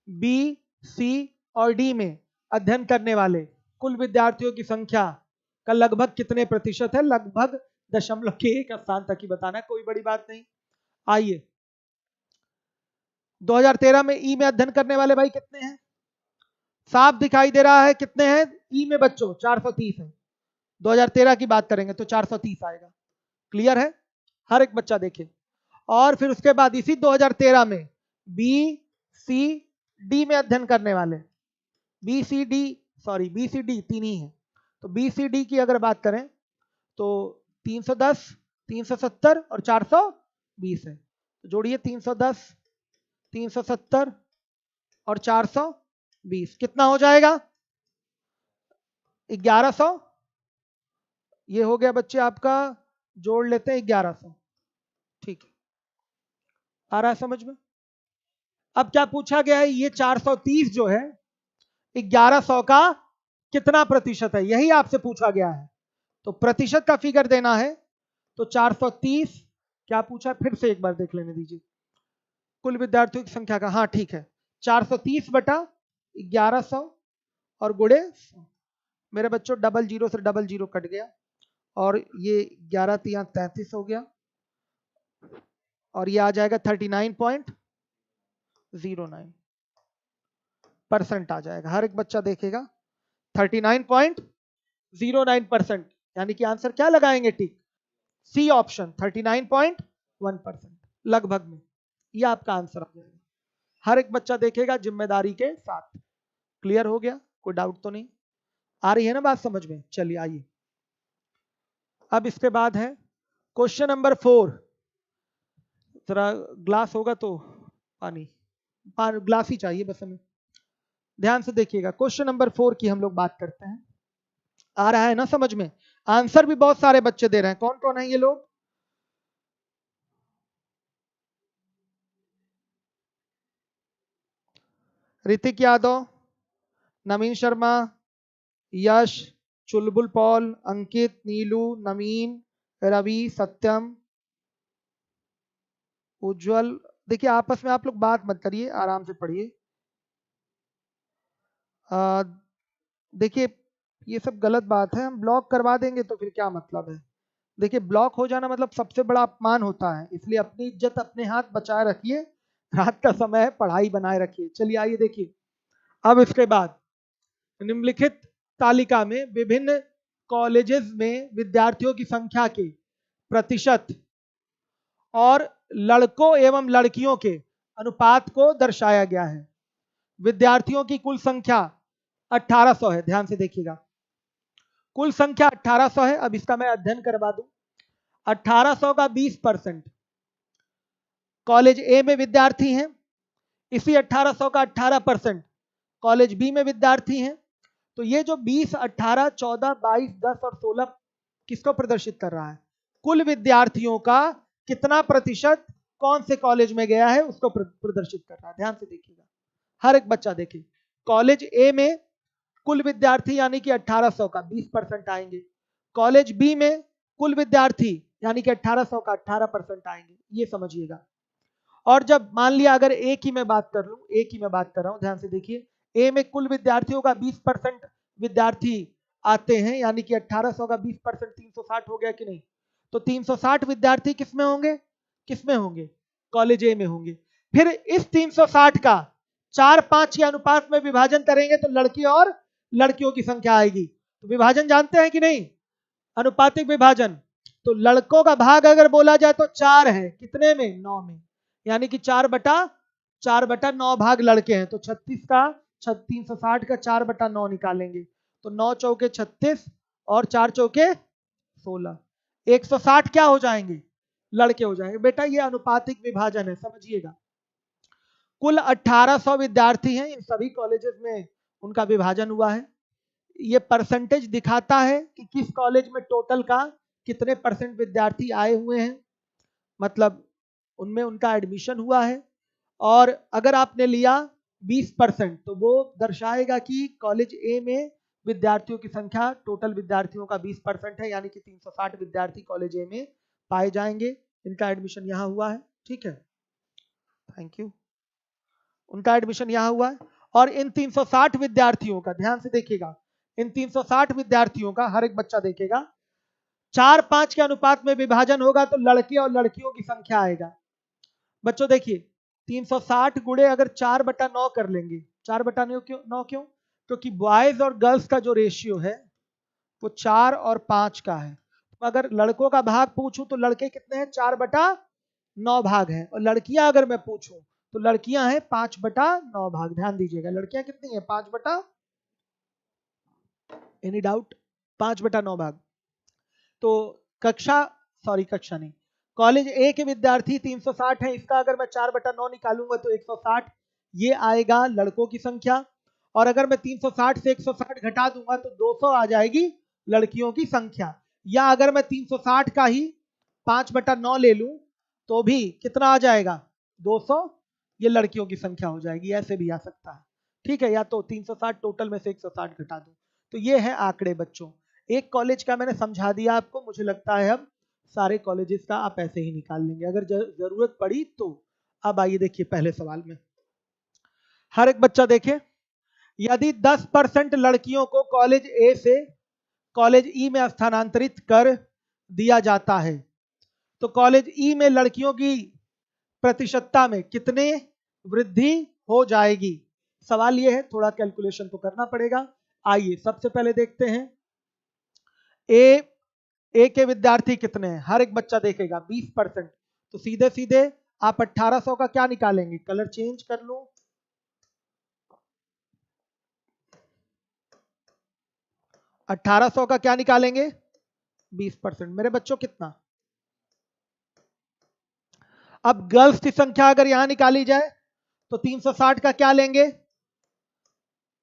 बी, सी और डी में अध्ययन करने वाले कुल विद्यार्थियों की संख्या का लगभग कितने प्रतिशत है? लगभग दशमलव के एक स्थान तक ही बताना है, कोई बड़ी बात नहीं। आइए, 2013 में ई में अध्ययन करने वाले भाई कितने हैं? साफ दिखाई दे रहा है कितने हैं ई में बच्चों? 430 है। 2013 की बात करेंगे तो 430 आएगा। क्लियर है? हर एक बच्चा देखे। और फिर उसके बाद इसी 2013 में बी, सी, डी में अध्ययन करने वाले, B C D, sorry B C D तीन ही है, तो बी सी डी की अगर बात करें तो 310, 370 और 420 है। तो जोड़िए 310, 370 और 420 कितना हो जाएगा? 1100। ये हो गया बच्चे आपका, जोड़ लेते हैं 1100। ठीक है, आ रहा है समझ में? अब क्या पूछा गया है, ये 430 जो है 1100 का कितना प्रतिशत है, यही आपसे पूछा गया है। तो प्रतिशत का फिगर देना है, तो 430 क्या पूछा फिर से एक बार देख लेने दीजिए। कुल विद्यार्थियों की संख्या का, हाँ ठीक है, 430 बटा 1100 और गुणे 100। मेरे बच्चों डबल जीरो से डबल जीरो कट गया, और ये 11 तिया 33 हो गया, और ये आ जाएगा 39.09% आ जाएगा। हर एक बच्चा देखेगा 39.09%, यानी कि आंसर क्या लगाएंगे? टिक, सी ऑप्शन 39.1% लगभग में, यह आपका आंसर आ जाएगा। हर एक बच्चा देखेगा जिम्मेदारी के साथ। क्लियर हो गया? कोई डाउट तो नहीं? आ रही है ना बात समझ में? चलिए आइए, अब इसके बाद है क्वेश्चन नंबर 4। जरा ग्लास होगा तो पानी, ग्लास ही चाहिए बस हमें। ध्यान से देखिएगा, क्वेश्चन नंबर 4 की हम लोग बात करते हैं। आ रहा है ना समझ में? आंसर भी बहुत सारे बच्चे दे रहे हैं, कौन कौन है ये लोग? ऋतिक यादव, नवीन शर्मा, यश, चुलबुल पॉल, अंकित, नीलू, नवीन, रवि, सत्यम, उज्जवल। देखिए आपस में आप लोग बात मत करिए, आराम से पढ़िए। देखिए ये सब गलत बात है, हम ब्लॉक करवा देंगे तो फिर क्या मतलब है। देखिए ब्लॉक हो जाना मतलब सबसे बड़ा अपमान होता है, इसलिए अपनी इज्जत अपने हाथ बचाए रखिए। रात का समय है, पढ़ाई बनाए रखिए। चलिए आइए देखिए, अब इसके बाद निम्नलिखित तालिका में विभिन्न कॉलेजेस में विद्यार्थियों की संख्या के प्रतिशत और लड़कों एवं लड़कियों के अनुपात को दर्शाया गया है। विद्यार्थियों की कुल संख्या 1800 है, ध्यान से देखिएगा। कुल संख्या 1800 है। अब इसका मैं अध्ययन करवा दूं। 1800 का 20% कॉलेज ए में विद्यार्थी हैं, इसी 1800 का 18% कॉलेज बी में विद्यार्थी हैं। तो ये जो 20, 18, 14, 22, 10 और 16 किसको प्रदर्शित कर रहा है? कुल विद्यार्थियों का कितना प्रतिशत कौन से कॉलेज में गया है उसको प्रदर्शित कर रहा है। ध्यान से देखिएगा, हर एक बच्चा देखे। कॉलेज ए में कुल विद्यार्थी यानी कि 1800 का 20% आएंगे। कॉलेज बी में कुल विद्यार्थी यानी कि 1800 का 18% आएंगे, ये समझिएगा। और जब मान लिया अगर ए की मैं बात कर लूं, ए की मैं बात कर रहा हूं, ध्यान से देखिए। ए में कुल विद्यार्थियों का 20% विद्यार्थी आते हैं, यानी कि 1800 का 20% 360 हो गया कि नहीं? तो 360 विद्यार्थी किसमें होंगे? किसमें होंगे? कॉलेज ए में होंगे। फिर इस 360 का 4-5 के अनुपात में विभाजन करेंगे तो लड़की और लड़कियों की संख्या आएगी। तो विभाजन जानते हैं कि नहीं? अनुपातिक विभाजन। तो लड़कों का भाग अगर बोला जाए तो 4 है, कितने में? 9 में। यानी कि 4/9 भाग लड़के हैं। तो 36 का 360 का 4/9 निकालेंगे तो 9 चौके 36 और 4 चौके 16, 160 क्या हो जाएंगे? लड़के हो जाएंगे। बेटा ये अनुपातिक विभाजन है, समझिएगा। कुल 1800 विद्यार्थी हैं, इन सभी कॉलेजेस में उनका विभाजन हुआ है। ये परसेंटेज दिखाता है कि किस कॉलेज में टोटल का कितने परसेंट विद्यार्थी आए हुए हैं, मतलब उनमें उनका एडमिशन हुआ है। और अगर आपने लिया 20% तो वो दर्शाएगा कि कॉलेज ए में विद्यार्थियों की संख्या टोटल विद्यार्थियों का 20% है, यानी कि 360 विद्यार्थी कॉलेज ए में पाए जाएंगे। इनका एडमिशन यहाँ हुआ है, ठीक है, थैंक यू। उनका एडमिशन यहाँ हुआ है। और इन 360 विद्यार्थियों का ध्यान से देखिएगा, इन 360 विद्यार्थियों का हर एक बच्चा देखेगा, 4-5 के अनुपात में विभाजन होगा तो लड़के और लड़कियों की संख्या आएगा। बच्चों देखिए 360 गुणे अगर 4/9 कर लेंगे, 4/9 क्यों? क्योंकि बॉयज और गर्ल्स का जो रेशियो है वो 4 और 5 का है। अगर लड़कों का भाग पूछूं तो लड़के कितने हैं? 4/9 भाग हैं। और लड़कियां अगर मैं पूछूं तो लड़कियां हैं 5/9 भाग। ध्यान दीजिएगा, लड़कियां कितनी हैं? 5 एनी डाउट? 5/9 भाग। तो कक्षा नहीं, कॉलेज ए के विद्यार्थी 360 है, इसका अगर मैं 4/9 निकालूंगा तो 160 ये आएगा लड़कों की संख्या। और अगर मैं 360 से 160 घटा दूंगा तो 200 आ जाएगी लड़कियों की संख्या। या अगर मैं 360 का ही 5/9 ले लूं तो भी कितना आ जाएगा? 200, ये लड़कियों की संख्या हो जाएगी। ऐसे भी आ सकता है, ठीक है। या तो 360 टोटल में से 160 घटा दूं। तो ये है आंकड़े बच्चों। एक कॉलेज का मैंने समझा दिया आपको, मुझे लगता है अब सारे कॉलेजेस का आप ऐसे ही निकाल लेंगे अगर जरूरत पड़ी तो। अब आइए देखिए पहले सवाल में, हर एक बच्चा देखे। यदि 10% लड़कियों को कॉलेज ए से कॉलेज ई में स्थानांतरित कर दिया जाता है तो कॉलेज ई में लड़कियों की प्रतिशतता में कितने वृद्धि हो जाएगी? सवाल यह है, थोड़ा कैलकुलेशन तो करना पड़ेगा। आइए सबसे पहले देखते हैं ए के विद्यार्थी कितने हैं। हर एक बच्चा देखेगा 20%, तो सीधे सीधे आप 1800 का क्या निकालेंगे? कलर चेंज कर लो, 1800 का क्या निकालेंगे? 20%। मेरे बच्चों कितना? अब गर्ल्स की संख्या अगर यहां निकाली जाए तो 360 का क्या लेंगे?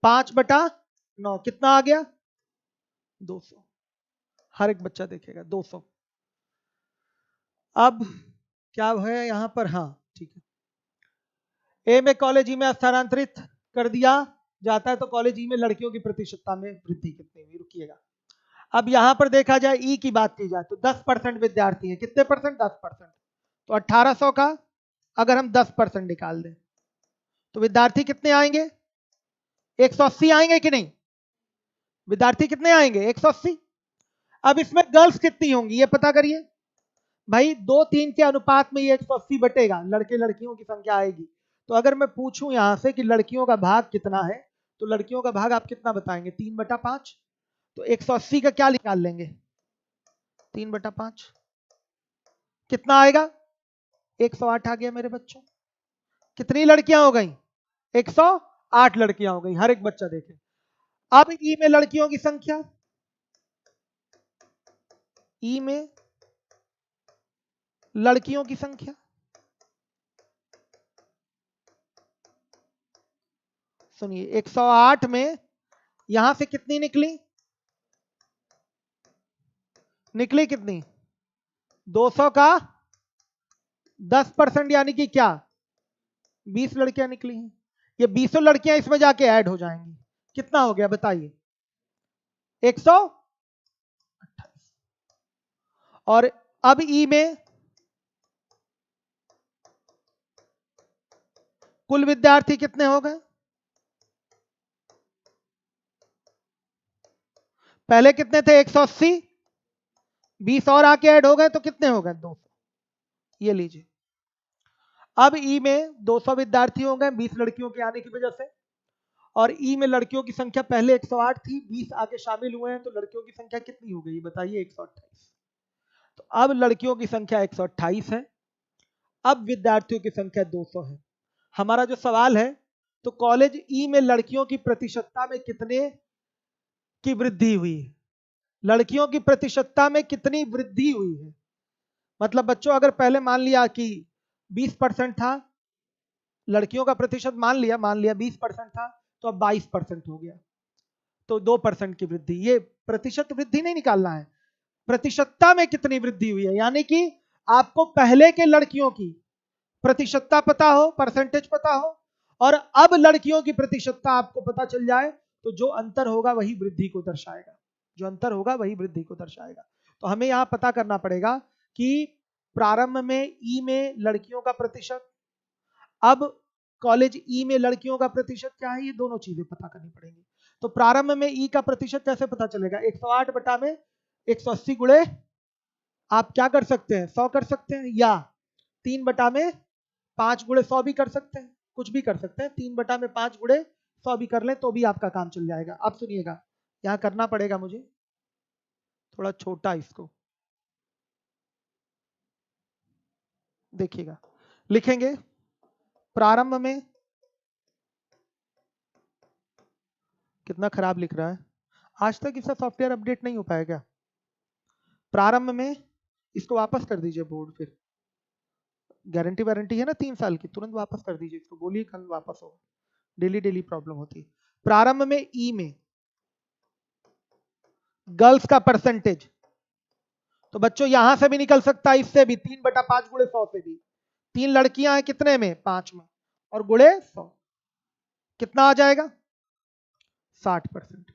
5/9, कितना आ गया? 200। हर एक बच्चा देखेगा 200। अब क्या है यहां पर? हाँ ठीक है, ए में कॉलेज ई में स्थानांतरित कर दिया जाता है तो कॉलेज ई में लड़कियों की प्रतिशतता में वृद्धि कितनी हुई? रुकिएगा, अब यहां पर देखा जाए ई की बात की जाए तो 10% विद्यार्थी है, कितने परसेंट? 10%। तो 1800 का अगर हम 10% निकाल दें तो विद्यार्थी कितने आएंगे? 180 आएंगे कि नहीं? विद्यार्थी कितने आएंगे? 180। अब इसमें गर्ल्स कितनी होंगी ये पता करिए भाई। 2-3 के अनुपात में ये 180 बटेगा, लड़के लड़कियों की संख्या आएगी। तो अगर मैं पूछूं यहां से कि लड़कियों का भाग कितना है तो लड़कियों का भाग आप कितना बताएंगे? 3/5। तो 180 का क्या निकाल लेंगे? 3/5 कितना आएगा? 108 आ गया मेरे बच्चों। कितनी लड़कियां हो गई? 108 लड़कियां हो गई। हर एक बच्चा देखे। अब ई में लड़कियों की संख्या, ई में लड़कियों की संख्या सुनिए, 108 में यहां से कितनी निकली? निकली कितनी? 200 का 10% यानी कि क्या? 20 लड़कियां निकली हैं। ये 20 लड़कियां इसमें जाके ऐड हो जाएंगी। कितना हो गया बताइए? 128। और अब ई में कुल विद्यार्थी कितने हो गए? पहले कितने थे? 180। 20 और आके ऐड हो गए तो कितने हो गए? 200। ये लीजिए। अब ई में 200 विद्यार्थी हो गए 20 लड़कियों के आने की वजह से। और ई में लड़कियों की संख्या पहले 108 थी, 20 आके शामिल हुए हैं तो लड़कियों की संख्या कितनी हो गई बताइए? 128। तो अब लड़कियों की संख्या 128 है, अब विद्यार्थियों की संख्या 200 है। हमारा जो सवाल है तो कॉलेज ई में लड़कियों की प्रतिशतता में कितने की वृद्धि हुई है? लड़कियों की प्रतिशतता में कितनी वृद्धि हुई है? मतलब बच्चों अगर पहले मान लिया कि 20% था लड़कियों का प्रतिशत, मान लिया 20% था तो अब 22% हो गया। तो 2% की वृद्धि। ये प्रतिशत वृद्धि नहीं निकालना है, प्रतिशतता में कितनी वृद्धि हुई है। यानी कि आपको पहले के लड़कियों की प्रतिशतता पता हो, परसेंटेज पता हो, और अब लड़कियों की प्रतिशतता आपको पता चल जाए तो जो अंतर होगा वही वृद्धि को दर्शाएगा। जो अंतर होगा वही वृद्धि को दर्शाएगा। तो हमें यहां पता करना पड़ेगा कि प्रारंभ में ई में लड़कियों का प्रतिशत, अब कॉलेज ई में लड़कियों का प्रतिशत क्या है, ये दोनों चीजें पता करनी पड़ेंगी। तो प्रारंभ में ई का प्रतिशत कैसे पता चलेगा? 108 बटा में 180 गुणे आप क्या कर सकते हैं? 100 कर सकते हैं, या 3/5 गुणे 100 भी कर सकते हैं, कुछ भी कर सकते हैं। 3/5 गुणे 100 भी कर लें तो भी आपका काम चल जाएगा। अब सुनिएगा, यहां करना पड़ेगा मुझे थोड़ा छोटा, इसको देखिएगा। लिखेंगे प्रारंभ में, कितना खराब लिख रहा है, आज तक इसका सॉफ्टवेयर अपडेट नहीं हो पाया क्या? प्रारंभ में, इसको वापस कर दीजिए बोर्ड, फिर गारंटी वारंटी है ना 3 साल की, तुरंत वापस कर दीजिए इसको, बोलिए कल वापस होगा। डेली डेली प्रॉब्लम होती है। प्रारंभ में ई में गर्ल्स का परसेंटेज, तो बच्चों यहां से भी निकल सकता है, इससे भी 3/5 गुणे 100 से भी। 3 लड़कियां हैं कितने में? 5 में, और गुणे 100 कितना आ जाएगा? 60%।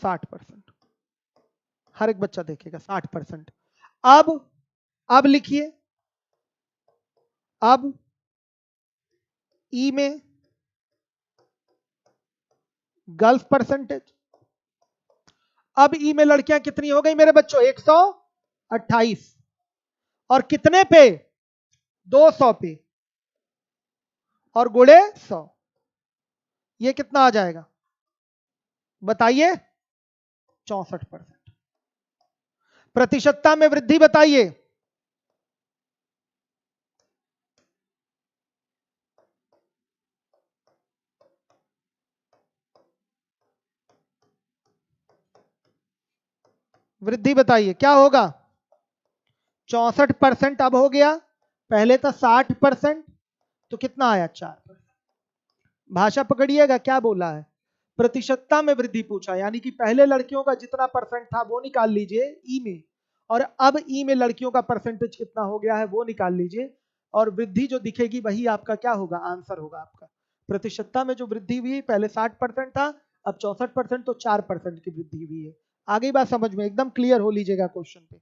60%। हर एक बच्चा देखेगा 60%। अब लिखिए, अब ई में गर्ल्स परसेंटेज, अब ई में लड़कियां कितनी हो गई मेरे बच्चों? 128। और कितने पे? 200 पे, और गुणे 100, ये कितना आ जाएगा बताइए? 64%। प्रतिशतता में वृद्धि बताइए। वृद्धि बताइए क्या होगा? 64% अब हो गया, पहले था 60%, तो कितना आया? 4%। भाषा पकड़िएगा क्या बोला है, प्रतिशतता में वृद्धि पूछा, यानी कि पहले लड़कियों का जितना परसेंट था वो निकाल लीजिए ई में, और अब ई में लड़कियों का परसेंटेज कितना हो गया है वो निकाल लीजिए, और वृद्धि जो दिखेगी वही आपका क्या होगा? आंसर होगा आपका। प्रतिशतता में जो वृद्धि हुई, पहले 60% था, अब 64% तो 4% की वृद्धि हुई है। आगे बात समझ में, एकदम क्लियर हो लीजिएगा क्वेश्चन पे,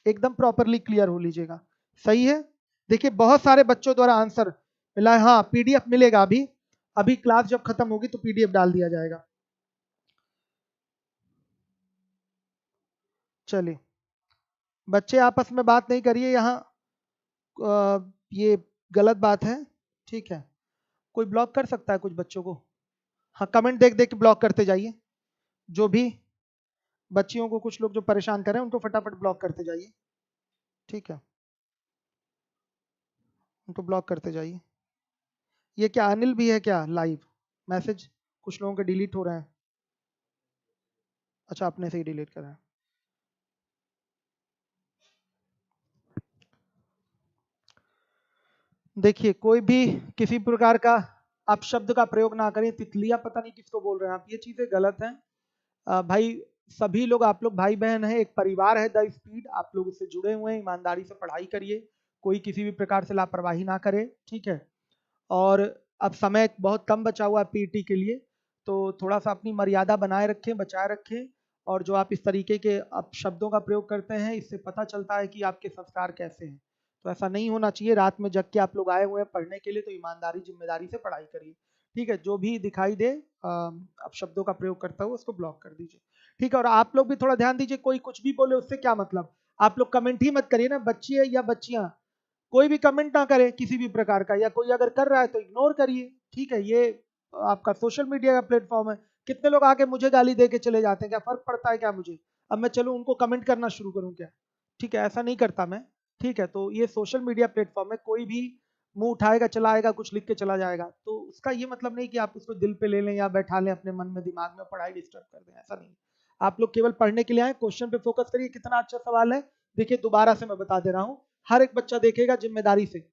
एकदम प्रॉपरली क्लियर हो लीजिएगा। सही है। देखिए बहुत सारे बच्चों द्वारा आंसर मिला है। हाँ पीडीएफ मिलेगा, अभी अभी क्लास जब खत्म होगी तो पीडीएफ डाल दिया जाएगा। चलिए बच्चे आपस में बात नहीं करिए यहाँ, ये गलत बात है, ठीक है। कोई ब्लॉक कर सकता है कुछ बच्चों को? हाँ कमेंट देख देख के ब्लॉक करते जाइए, जो भी बच्चियों को कुछ लोग जो परेशान कर रहे हैं उनको फटाफट ब्लॉक करते जाइए, ठीक है, उनको ब्लॉक करते जाइए। ये क्या अनिल भी है क्या लाइव? मैसेज कुछ लोगों के डिलीट हो रहे हैं। अच्छा अपने से ही डिलीट कर रहे हैं। देखिए कोई भी किसी प्रकार का अपशब्द का प्रयोग ना करें। तितलियां पता नहीं किसको बोल रहे हैं आप, ये चीजें गलत हैं। भाई सभी लोग, आप लोग भाई बहन हैं, एक परिवार है द स्पीड, आप लोग इससे जुड़े हुए हैं, ईमानदारी से पढ़ाई करिए, कोई किसी भी प्रकार से लापरवाही ना करे, ठीक है। और अब समय बहुत कम बचा हुआ है पीटी के लिए, तो थोड़ा सा अपनी मर्यादा बनाए रखें, बचाए रखें। और जो आप इस तरीके के अपशब्दों का प्रयोग करते हैं, इससे पता चलता है कि आपके संस्कार कैसे हैं। तो ऐसा नहीं होना चाहिए। रात में जग के आप लोग आए हुए हैं पढ़ने के लिए, तो ईमानदारी जिम्मेदारी से पढ़ाई करिए, ठीक है। जो भी दिखाई दे अपशब्दों का प्रयोग करता हुआ उसको ब्लॉक कर दीजिए, ठीक है। और आप लोग भी थोड़ा ध्यान दीजिए, कोई कुछ भी बोले उससे क्या मतलब, आप लोग कमेंट ही मत करिए ना, बच्ची है या बच्चियां, कोई भी कमेंट ना करे किसी भी प्रकार का, या कोई अगर कर रहा है तो इग्नोर करिए, ठीक है। ये आपका सोशल मीडिया का प्लेटफॉर्म है। कितने लोग आके मुझे गाली दे के चले जाते हैं, क्या फर्क पड़ता है क्या मुझे? अब मैं चलूं उनको कमेंट करना शुरू करूं क्या? ठीक है, ऐसा नहीं करता मैं, ठीक है। तो ये सोशल मीडिया प्लेटफॉर्म है, कोई भी मुंह उठाएगा चला आएगा कुछ लिख के चला जाएगा, तो उसका ये मतलब नहीं कि आप उसको दिल पे ले लें या बैठा लें अपने मन में दिमाग में, पढ़ाई डिस्टर्ब कर दें, ऐसा नहीं। आप लोग केवल पढ़ने के लिए आए, क्वेश्चन पे फोकस करिए। कितना अच्छा सवाल है, देखिए दोबारा से मैं बता दे रहा हूं, हर एक बच्चा देखेगा जिम्मेदारी से।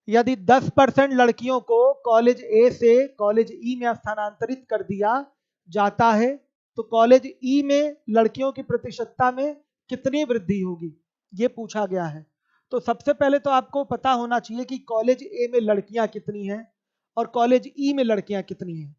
यदि 10% लड़कियों को कॉलेज ए से कॉलेज ई में स्थानांतरित कर दिया जाता है, तो कॉलेज ई में लड़कियों की प्रतिशतता में कितनी वृद्धि होगी, ये पूछा गया है। तो सबसे पहले तो आपको पता होना चाहिए कि कॉलेज ए में लड़कियां कितनी हैं और कॉलेज ई में लड़कियां कितनी हैं।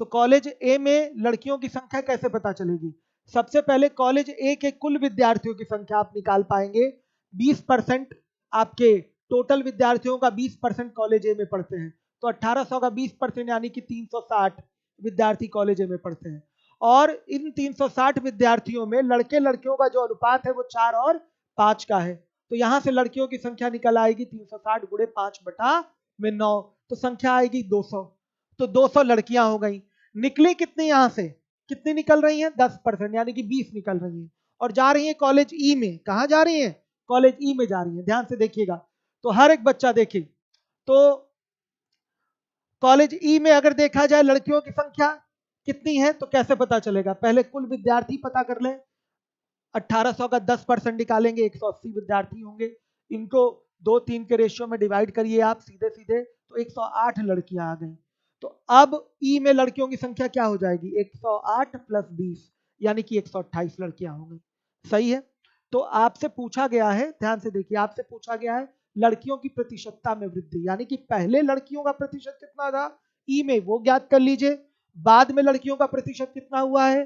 तो कॉलेज ए में लड़कियों की संख्या कैसे पता चलेगी? सबसे पहले कॉलेज ए के कुल विद्यार्थियों की संख्या आप निकाल पाएंगे। 20% आपके टोटल विद्यार्थियों का 20% कॉलेज ए में पढ़ते हैं, तो 1800 का 20% यानी कि 360 विद्यार्थी कॉलेज ए में पढ़ते हैं। और इन 360 विद्यार्थियों में लड़के लड़कियों का जो अनुपात है वो 4 और 5 का है। तो यहां से लड़कियों की संख्या निकल आएगी 360 गुणे 5/9, तो संख्या आएगी 200। तो 200 लड़कियां हो गई। निकली कितनी यहां से, कितनी निकल रही हैं? 10% यानी कि 20 निकल रही हैं, और जा रही है कॉलेज ई में। कहां जा रही है? कॉलेज ई में जा रही है, ध्यान से देखिएगा। तो हर एक बच्चा देखे, तो कॉलेज ई में अगर देखा जाए लड़कियों की संख्या कितनी है तो कैसे पता चलेगा? पहले कुल विद्यार्थी पता कर लें, 1800 का 10% निकालेंगे, 180 विद्यार्थी होंगे। इनको 2-3 के रेशियो में डिवाइड करिए आप सीधे सीधे, तो 108 लड़कियां आ गई। तो अब ई में लड़कियों की संख्या क्या हो जाएगी? 108 प्लस 20 यानी कि 128 लड़कियां हो गई। सही है। तो आपसे पूछा गया है, ध्यान से देखिए, आपसे पूछा गया है लड़कियों की प्रतिशतता में वृद्धि, यानी कि पहले लड़कियों का प्रतिशत कितना था ई में वो ज्ञात कर लीजिए, बाद में लड़कियों का प्रतिशत कितना हुआ है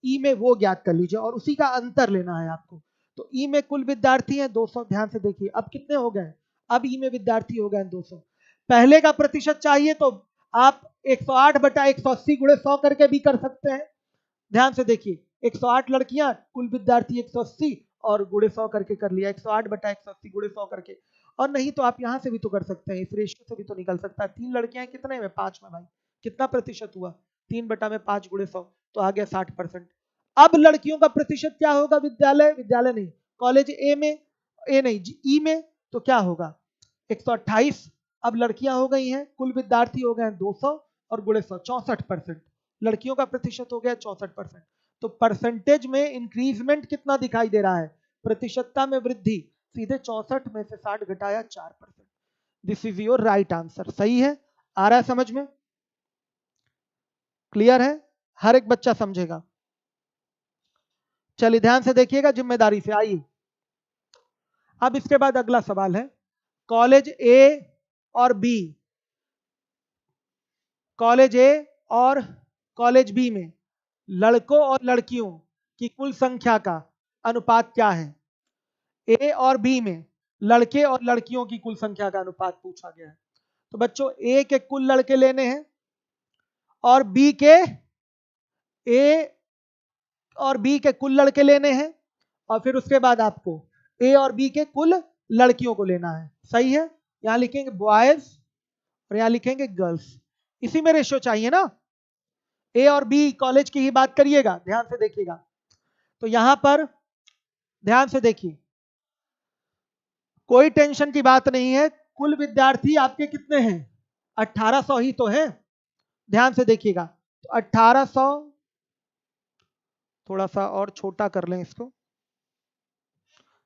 ई में वो ज्ञात कर लीजिए, और उसी का अंतर लेना है आपको। तो ई में कुल विद्यार्थी हैं 200, ध्यान से देखिए अब कितने हो गए, अब ई में विद्यार्थी हो गए 200। पहले का प्रतिशत चाहिए तो आप 108/180 गुणे 100 करके भी कर सकते हैं। ध्यान से देखिए, 108 लड़कियां, कुल विद्यार्थी 180, और गुणे 100 करके कर लिया, 108/180 गुणे 100 करके। और नहीं तो आप यहां से भी तो कर सकते हैं, इस रेशियो से भी तो निकल सकता है। 3 लड़कियां कितने में? 5 में भाई, कितना प्रतिशत हुआ? 3/5 गुणे 100, तो आ गया 60%। अब लड़कियों का प्रतिशत क्या होगा? विद्यालय नहीं, कॉलेज ए में, ए नहीं ई में, तो क्या होगा? 128। अब लड़कियां हो गई हैं, कुल विद्यार्थी हो गए हैं 200, और गुणे 100 64%। लड़कियों का प्रतिशत हो गया 64%। तो परसेंटेज में इंक्रीजमेंट कितना दिखाई दे रहा है? प्रतिशतता में वृद्धि, सीधे 64 में से 60 घटाया 4%। This is your right answer. सही है, आ रहा है समझ में? क्लियर है? हर एक बच्चा समझेगा। चलिए ध्यान से देखिएगा, जिम्मेदारी से आइए। अब इसके बाद अगला सवाल है, कॉलेज ए और बी, कॉलेज ए और कॉलेज बी में लड़कों और लड़कियों की कुल संख्या का अनुपात क्या है? ए और बी में लड़के और लड़कियों की कुल संख्या का अनुपात पूछा गया है। तो बच्चों ए के कुल लड़के लेने हैं और बी के ए और बी के कुल लड़के लेने हैं और फिर उसके बाद आपको ए और बी के कुल लड़कियों को लेना है। सही है? यहां लिखेंगे बॉयज और यहां लिखेंगे गर्ल्स। इसी में रेशियो चाहिए ना। ए और बी कॉलेज की ही बात करिएगा, ध्यान से देखिएगा। तो यहां पर ध्यान से देखिए, कोई टेंशन की बात नहीं है। कुल विद्यार्थी आपके कितने हैं? 1800 ही तो है। ध्यान से देखिएगा, तो 1800, थोड़ा सा और छोटा कर लें इसको।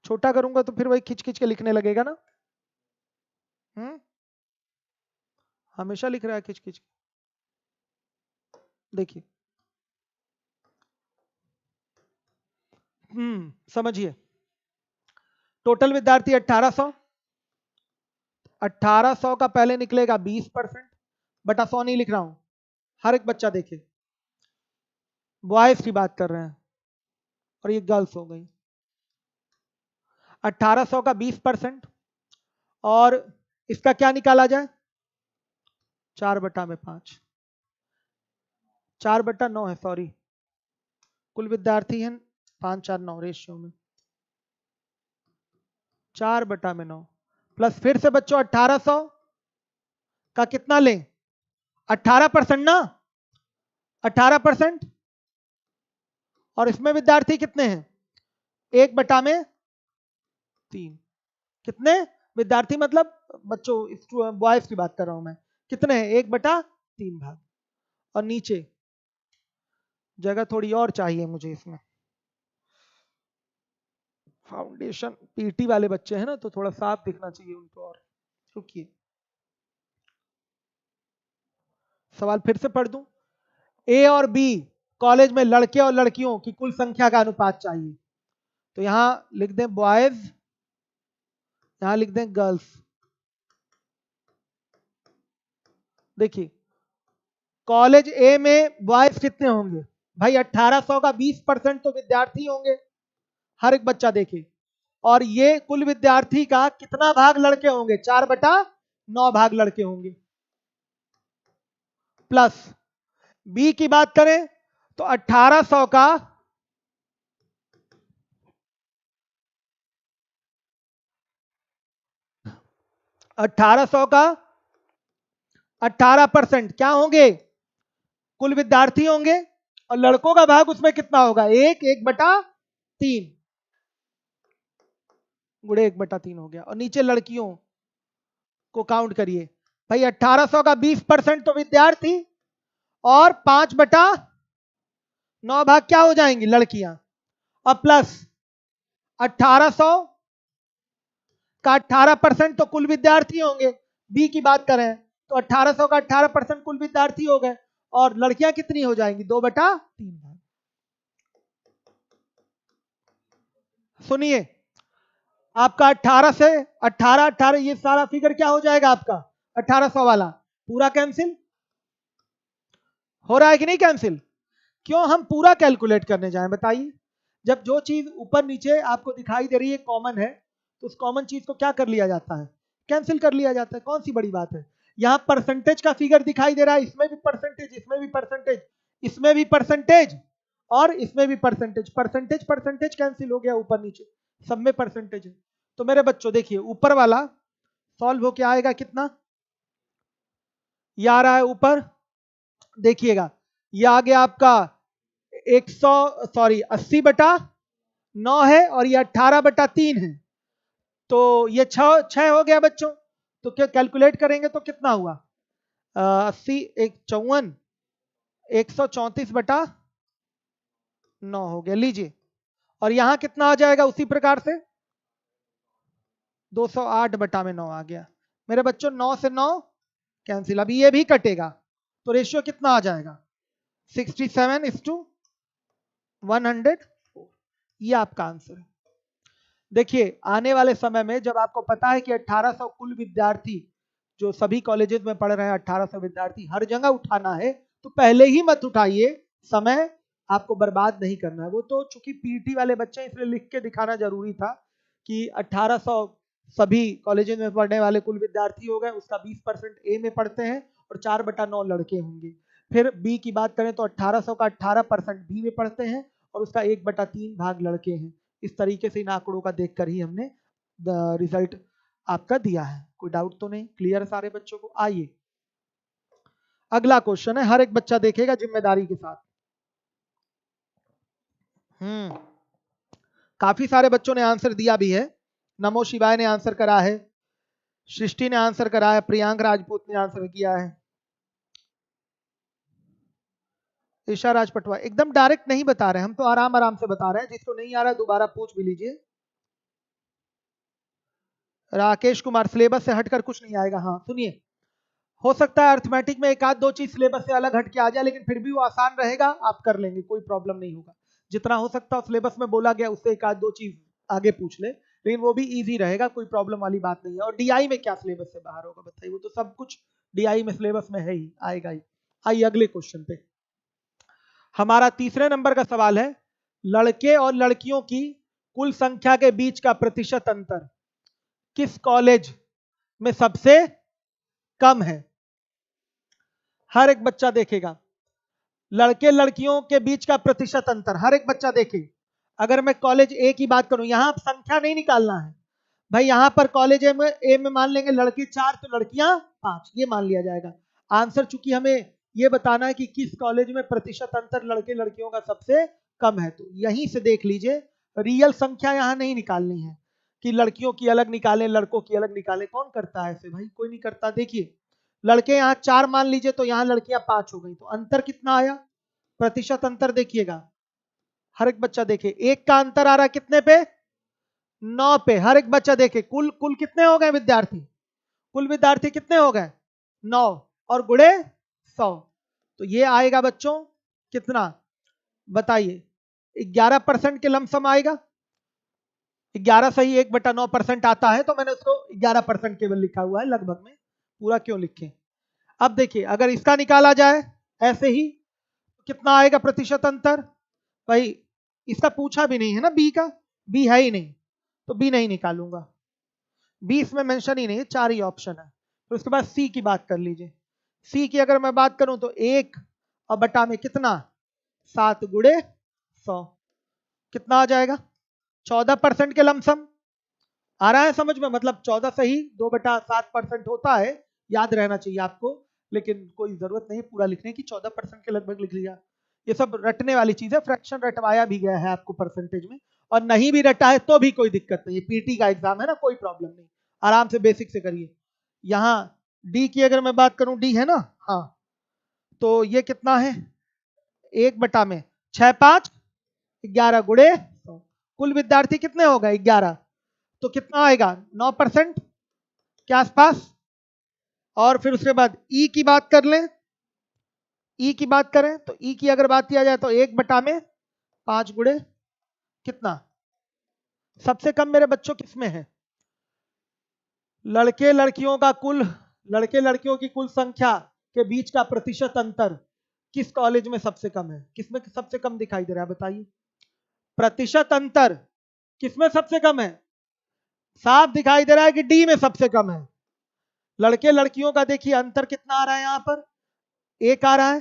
छोटा करूंगा तो फिर वही खिंच खिंच के लिखने लगेगा ना। हमेशा लिख रहा है खिंच खिंच। देखिए, समझिए, टोटल विद्यार्थी 1800। 1800 का पहले निकलेगा 20%, बटा 100 नहीं लिख रहा हूं, हर एक बच्चा देखे, बॉयज की बात कर रहे हैं और ये गर्ल्स हो गई। 1800 का 20% और इसका क्या निकाला जाए? 4/5, 4/9 है, सॉरी, कुल विद्यार्थी हैं 549 रेशियो में, 4/9 प्लस फिर से बच्चों 1800 का कितना लें? 18% ना, 18%। और इसमें विद्यार्थी कितने हैं? 1/3। कितने विद्यार्थी मतलब बच्चों, बॉयज की बात कर रहा हूं मैं। कितने हैं? 1/3 भाग। और नीचे जगह थोड़ी और चाहिए मुझे इसमें, फाउंडेशन पीटी वाले बच्चे हैं ना, तो थोड़ा साफ दिखना चाहिए उनको। और रुकिए, सवाल फिर से पढ़ दूं। ए और बी कॉलेज में लड़के और लड़कियों की कुल संख्या का अनुपात चाहिए। तो यहां लिख दें बॉयज, यहां लिख दें गर्ल्स। देखिए, कॉलेज ए में बॉयज कितने होंगे भाई? 1800 का 20% तो विद्यार्थी होंगे, हर एक बच्चा देखे। और ये कुल विद्यार्थी का कितना भाग लड़के होंगे? 4/9 भाग लड़के होंगे। प्लस बी की बात करें तो 1800 का 18% क्या होंगे? कुल विद्यार्थी होंगे। और लड़कों का भाग उसमें कितना होगा? 1/3 गुणे 1/3 हो गया। और नीचे लड़कियों को काउंट करिए भाई। 1800 का 20% तो विद्यार्थी और 5/9 भाग क्या हो जाएंगी? लड़कियां। और प्लस 1800 का 18% तो कुल विद्यार्थी होंगे। बी की बात करें तो 1800 का 18% कुल विद्यार्थी हो गए और लड़कियां कितनी हो जाएंगी? 2/3 भाग। सुनिए, आपका 18 से 18 ये सारा फिगर क्या हो जाएगा आपका? 1800 वाला पूरा कैंसिल हो रहा है कि नहीं? कैंसिल क्यों हम पूरा कैलकुलेट करने जाएं बताइए? जब जो चीज ऊपर नीचे आपको दिखाई दे रही है कॉमन है, तो उस कॉमन चीज को क्या कर लिया जाता है? कैंसिल कर लिया जाता है। कौन सी बड़ी बात है? यहां परसेंटेज का फिगर दिखाई दे रहा है, इसमें भी परसेंटेज, इसमें भी परसेंटेज, इसमें भी परसेंटेज और इसमें भी परसेंटेज। परसेंटेज परसेंटेज कैंसिल हो गया, ऊपर नीचे सब में परसेंटेज है। तो मेरे बच्चों देखिए, ऊपर वाला सॉल्व होके आएगा कितना? ये आ रहा है ऊपर, देखिएगा, ये आ गया आपका 80/9 है और ये 18/3 है। तो ये 6 हो गया बच्चों। तो क्या कैलकुलेट करेंगे तो कितना हुआ? 80 एक 54, 134/9 हो गया। लीजिए, और यहां कितना आ जाएगा उसी प्रकार से? 208/9 आ गया। मेरे बच्चों 9 से 9 कैंसिल, अभी ये भी कटेगा तो रेशियो कितना आ जाएगा? 67:100। ये आपका आंसर है। देखिए, आने वाले समय में जब आपको पता है कि 1800 कुल विद्यार्थी जो सभी कॉलेजेस में पढ़ रहे हैं, 1800 विद्यार्थी हर जगह उठाना है, तो पहले ही मत उठाइए, समय आपको बर्बाद नहीं करना है। वो तो चूंकि पीटी वाले बच्चे हैं इसलिए लिख के दिखाना जरूरी था कि 1800 सभी कॉलेज में पढ़ने वाले कुल विद्यार्थी हो गए, उसका 20% ए में पढ़ते हैं और 4/9 लड़के होंगे। फिर बी की बात करें तो 1800 का 18% बी में पढ़ते हैं और उसका 1/3 भाग लड़के हैं। इस तरीके से इन आंकड़ों का देखकर ही हमने रिजल्ट आपका दिया है। कोई डाउट तो नहीं? क्लियर सारे बच्चों को? आइए अगला क्वेश्चन है, हर एक बच्चा देखेगा जिम्मेदारी के साथ। काफी सारे बच्चों ने आंसर दिया भी है। नमो शिवाय ने आंसर करा है, सृष्टि ने आंसर करा है, प्रियांक राजपूत ने आंसर किया है, ईशा राजपटवा। एकदम डायरेक्ट नहीं बता रहे, हम तो आराम आराम से बता रहे हैं। जिसको नहीं आ रहा दोबारा पूछ भी लीजिए। राकेश कुमार, सिलेबस से हटकर कुछ नहीं आएगा। हाँ सुनिए, हो सकता है अर्थमेटिक में एक आध दो चीज सिलेबस से अलग हट के आ जाए, लेकिन फिर भी वो आसान रहेगा, आप कर लेंगे, कोई प्रॉब्लम नहीं होगा। जितना हो सकता है सिलेबस में बोला गया उससे एक आध दो चीज आगे पूछ ले, लेकिन वो भी इजी रहेगा, कोई प्रॉब्लम वाली बात नहीं है। और डीआई में क्या सिलेबस से बाहर होगा बताइए? वो तो सब कुछ डीआई में सिलेबस में है ही, आएगा ही। आइए अगले क्वेश्चन पे। हमारा तीसरे नंबर का सवाल है, लड़के और लड़कियों की कुल संख्या के बीच का प्रतिशत अंतर किस कॉलेज में सबसे कम है? हर एक बच्चा देखेगा, लड़के लड़कियों के बीच का प्रतिशत अंतर हर एक बच्चा देखे। अगर मैं कॉलेज ए की बात करूं, यहां संख्या नहीं निकालना है भाई, यहां पर कॉलेज ए में मान लेंगे लड़के 4 तो लड़कियां 5, ये मान लिया जाएगा। आंसर चूंकि हमें ये बताना है कि किस कॉलेज में प्रतिशत अंतर लड़के लड़कियों का सबसे कम है, तो यहीं से देख लीजिए। रियल संख्या यहां नहीं निकालनी है कि लड़कियों की अलग निकालें लड़कों की अलग निकालें, कौन करता है ऐसे भाई? कोई नहीं करता। देखिए लड़के यहाँ 4 मान लीजिए तो यहाँ लड़कियां 5 हो गई, तो अंतर कितना आया? प्रतिशत अंतर देखिएगा, हर एक बच्चा देखे, एक का अंतर आ रहा है कितने पे? 9 पे। हर एक बच्चा देखे, कुल कुल कितने हो गए विद्यार्थी? कुल विद्यार्थी कितने हो गए? 9 और गुणे 100, तो ये आएगा बच्चों कितना बताइए? 11% के लमसम आएगा। 11 सही 1/9% आता है, तो मैंने उसको 11% केवल लिखा हुआ है, लगभग में, पूरा क्यों लिखे? अब देखिए अगर इसका निकाला जाए ऐसे ही, कितना आएगा प्रतिशत अंतर? भाई इसका पूछा भी नहीं है ना, बी का, बी है ही नहीं, तो बी नहीं निकालूंगा, बी इसमें मेंशन ही नहीं है, 4 ही ऑप्शन है। तो उसके बाद सी की बात कर लीजिए। सी की अगर मैं बात करूं तो 1 और बटा में कितना? 7 गुणे 100, कितना आ जाएगा? 14% के लमसम। आ रहा है समझ में? मतलब 14 सही 2/7% होता है, याद रहना चाहिए आपको, लेकिन कोई जरूरत नहीं पूरा लिखने की, 14% के लगभग लिख लिया। ये सब रटने वाली चीज है, फ्रैक्शन रटवाया भी गया है आपको परसेंटेज में, और नहीं भी रटा है तो भी कोई दिक्कत नहीं है, पीटी का एग्जाम है ना, कोई प्रॉब्लम नहीं, आराम से बेसिक से करिए। यहाँ डी की अगर मैं बात करूं, डी है ना, हाँ, तो ये कितना है? 1 में 6 5 11 गुणे 100, कुल विद्यार्थी कितने हो गए? 11, तो कितना आएगा? 9% के आसपास। और फिर उसके बाद ई की बात कर लें, ई की बात करें तो ई की अगर बात किया जाए तो 1/5 गुणे कितना? सबसे कम मेरे बच्चों किसमें है? लड़के लड़कियों का कुल, लड़के लड़कियों की कुल संख्या के बीच का प्रतिशत अंतर किस कॉलेज में सबसे कम है? किसमें सबसे कम दिखाई दे रहा है बताइए? प्रतिशत अंतर किसमें सबसे कम है? साफ दिखाई दे रहा है कि डी में सबसे कम है। लड़के लड़कियों का देखिए अंतर कितना आ रहा है, यहां पर 1 आ रहा है,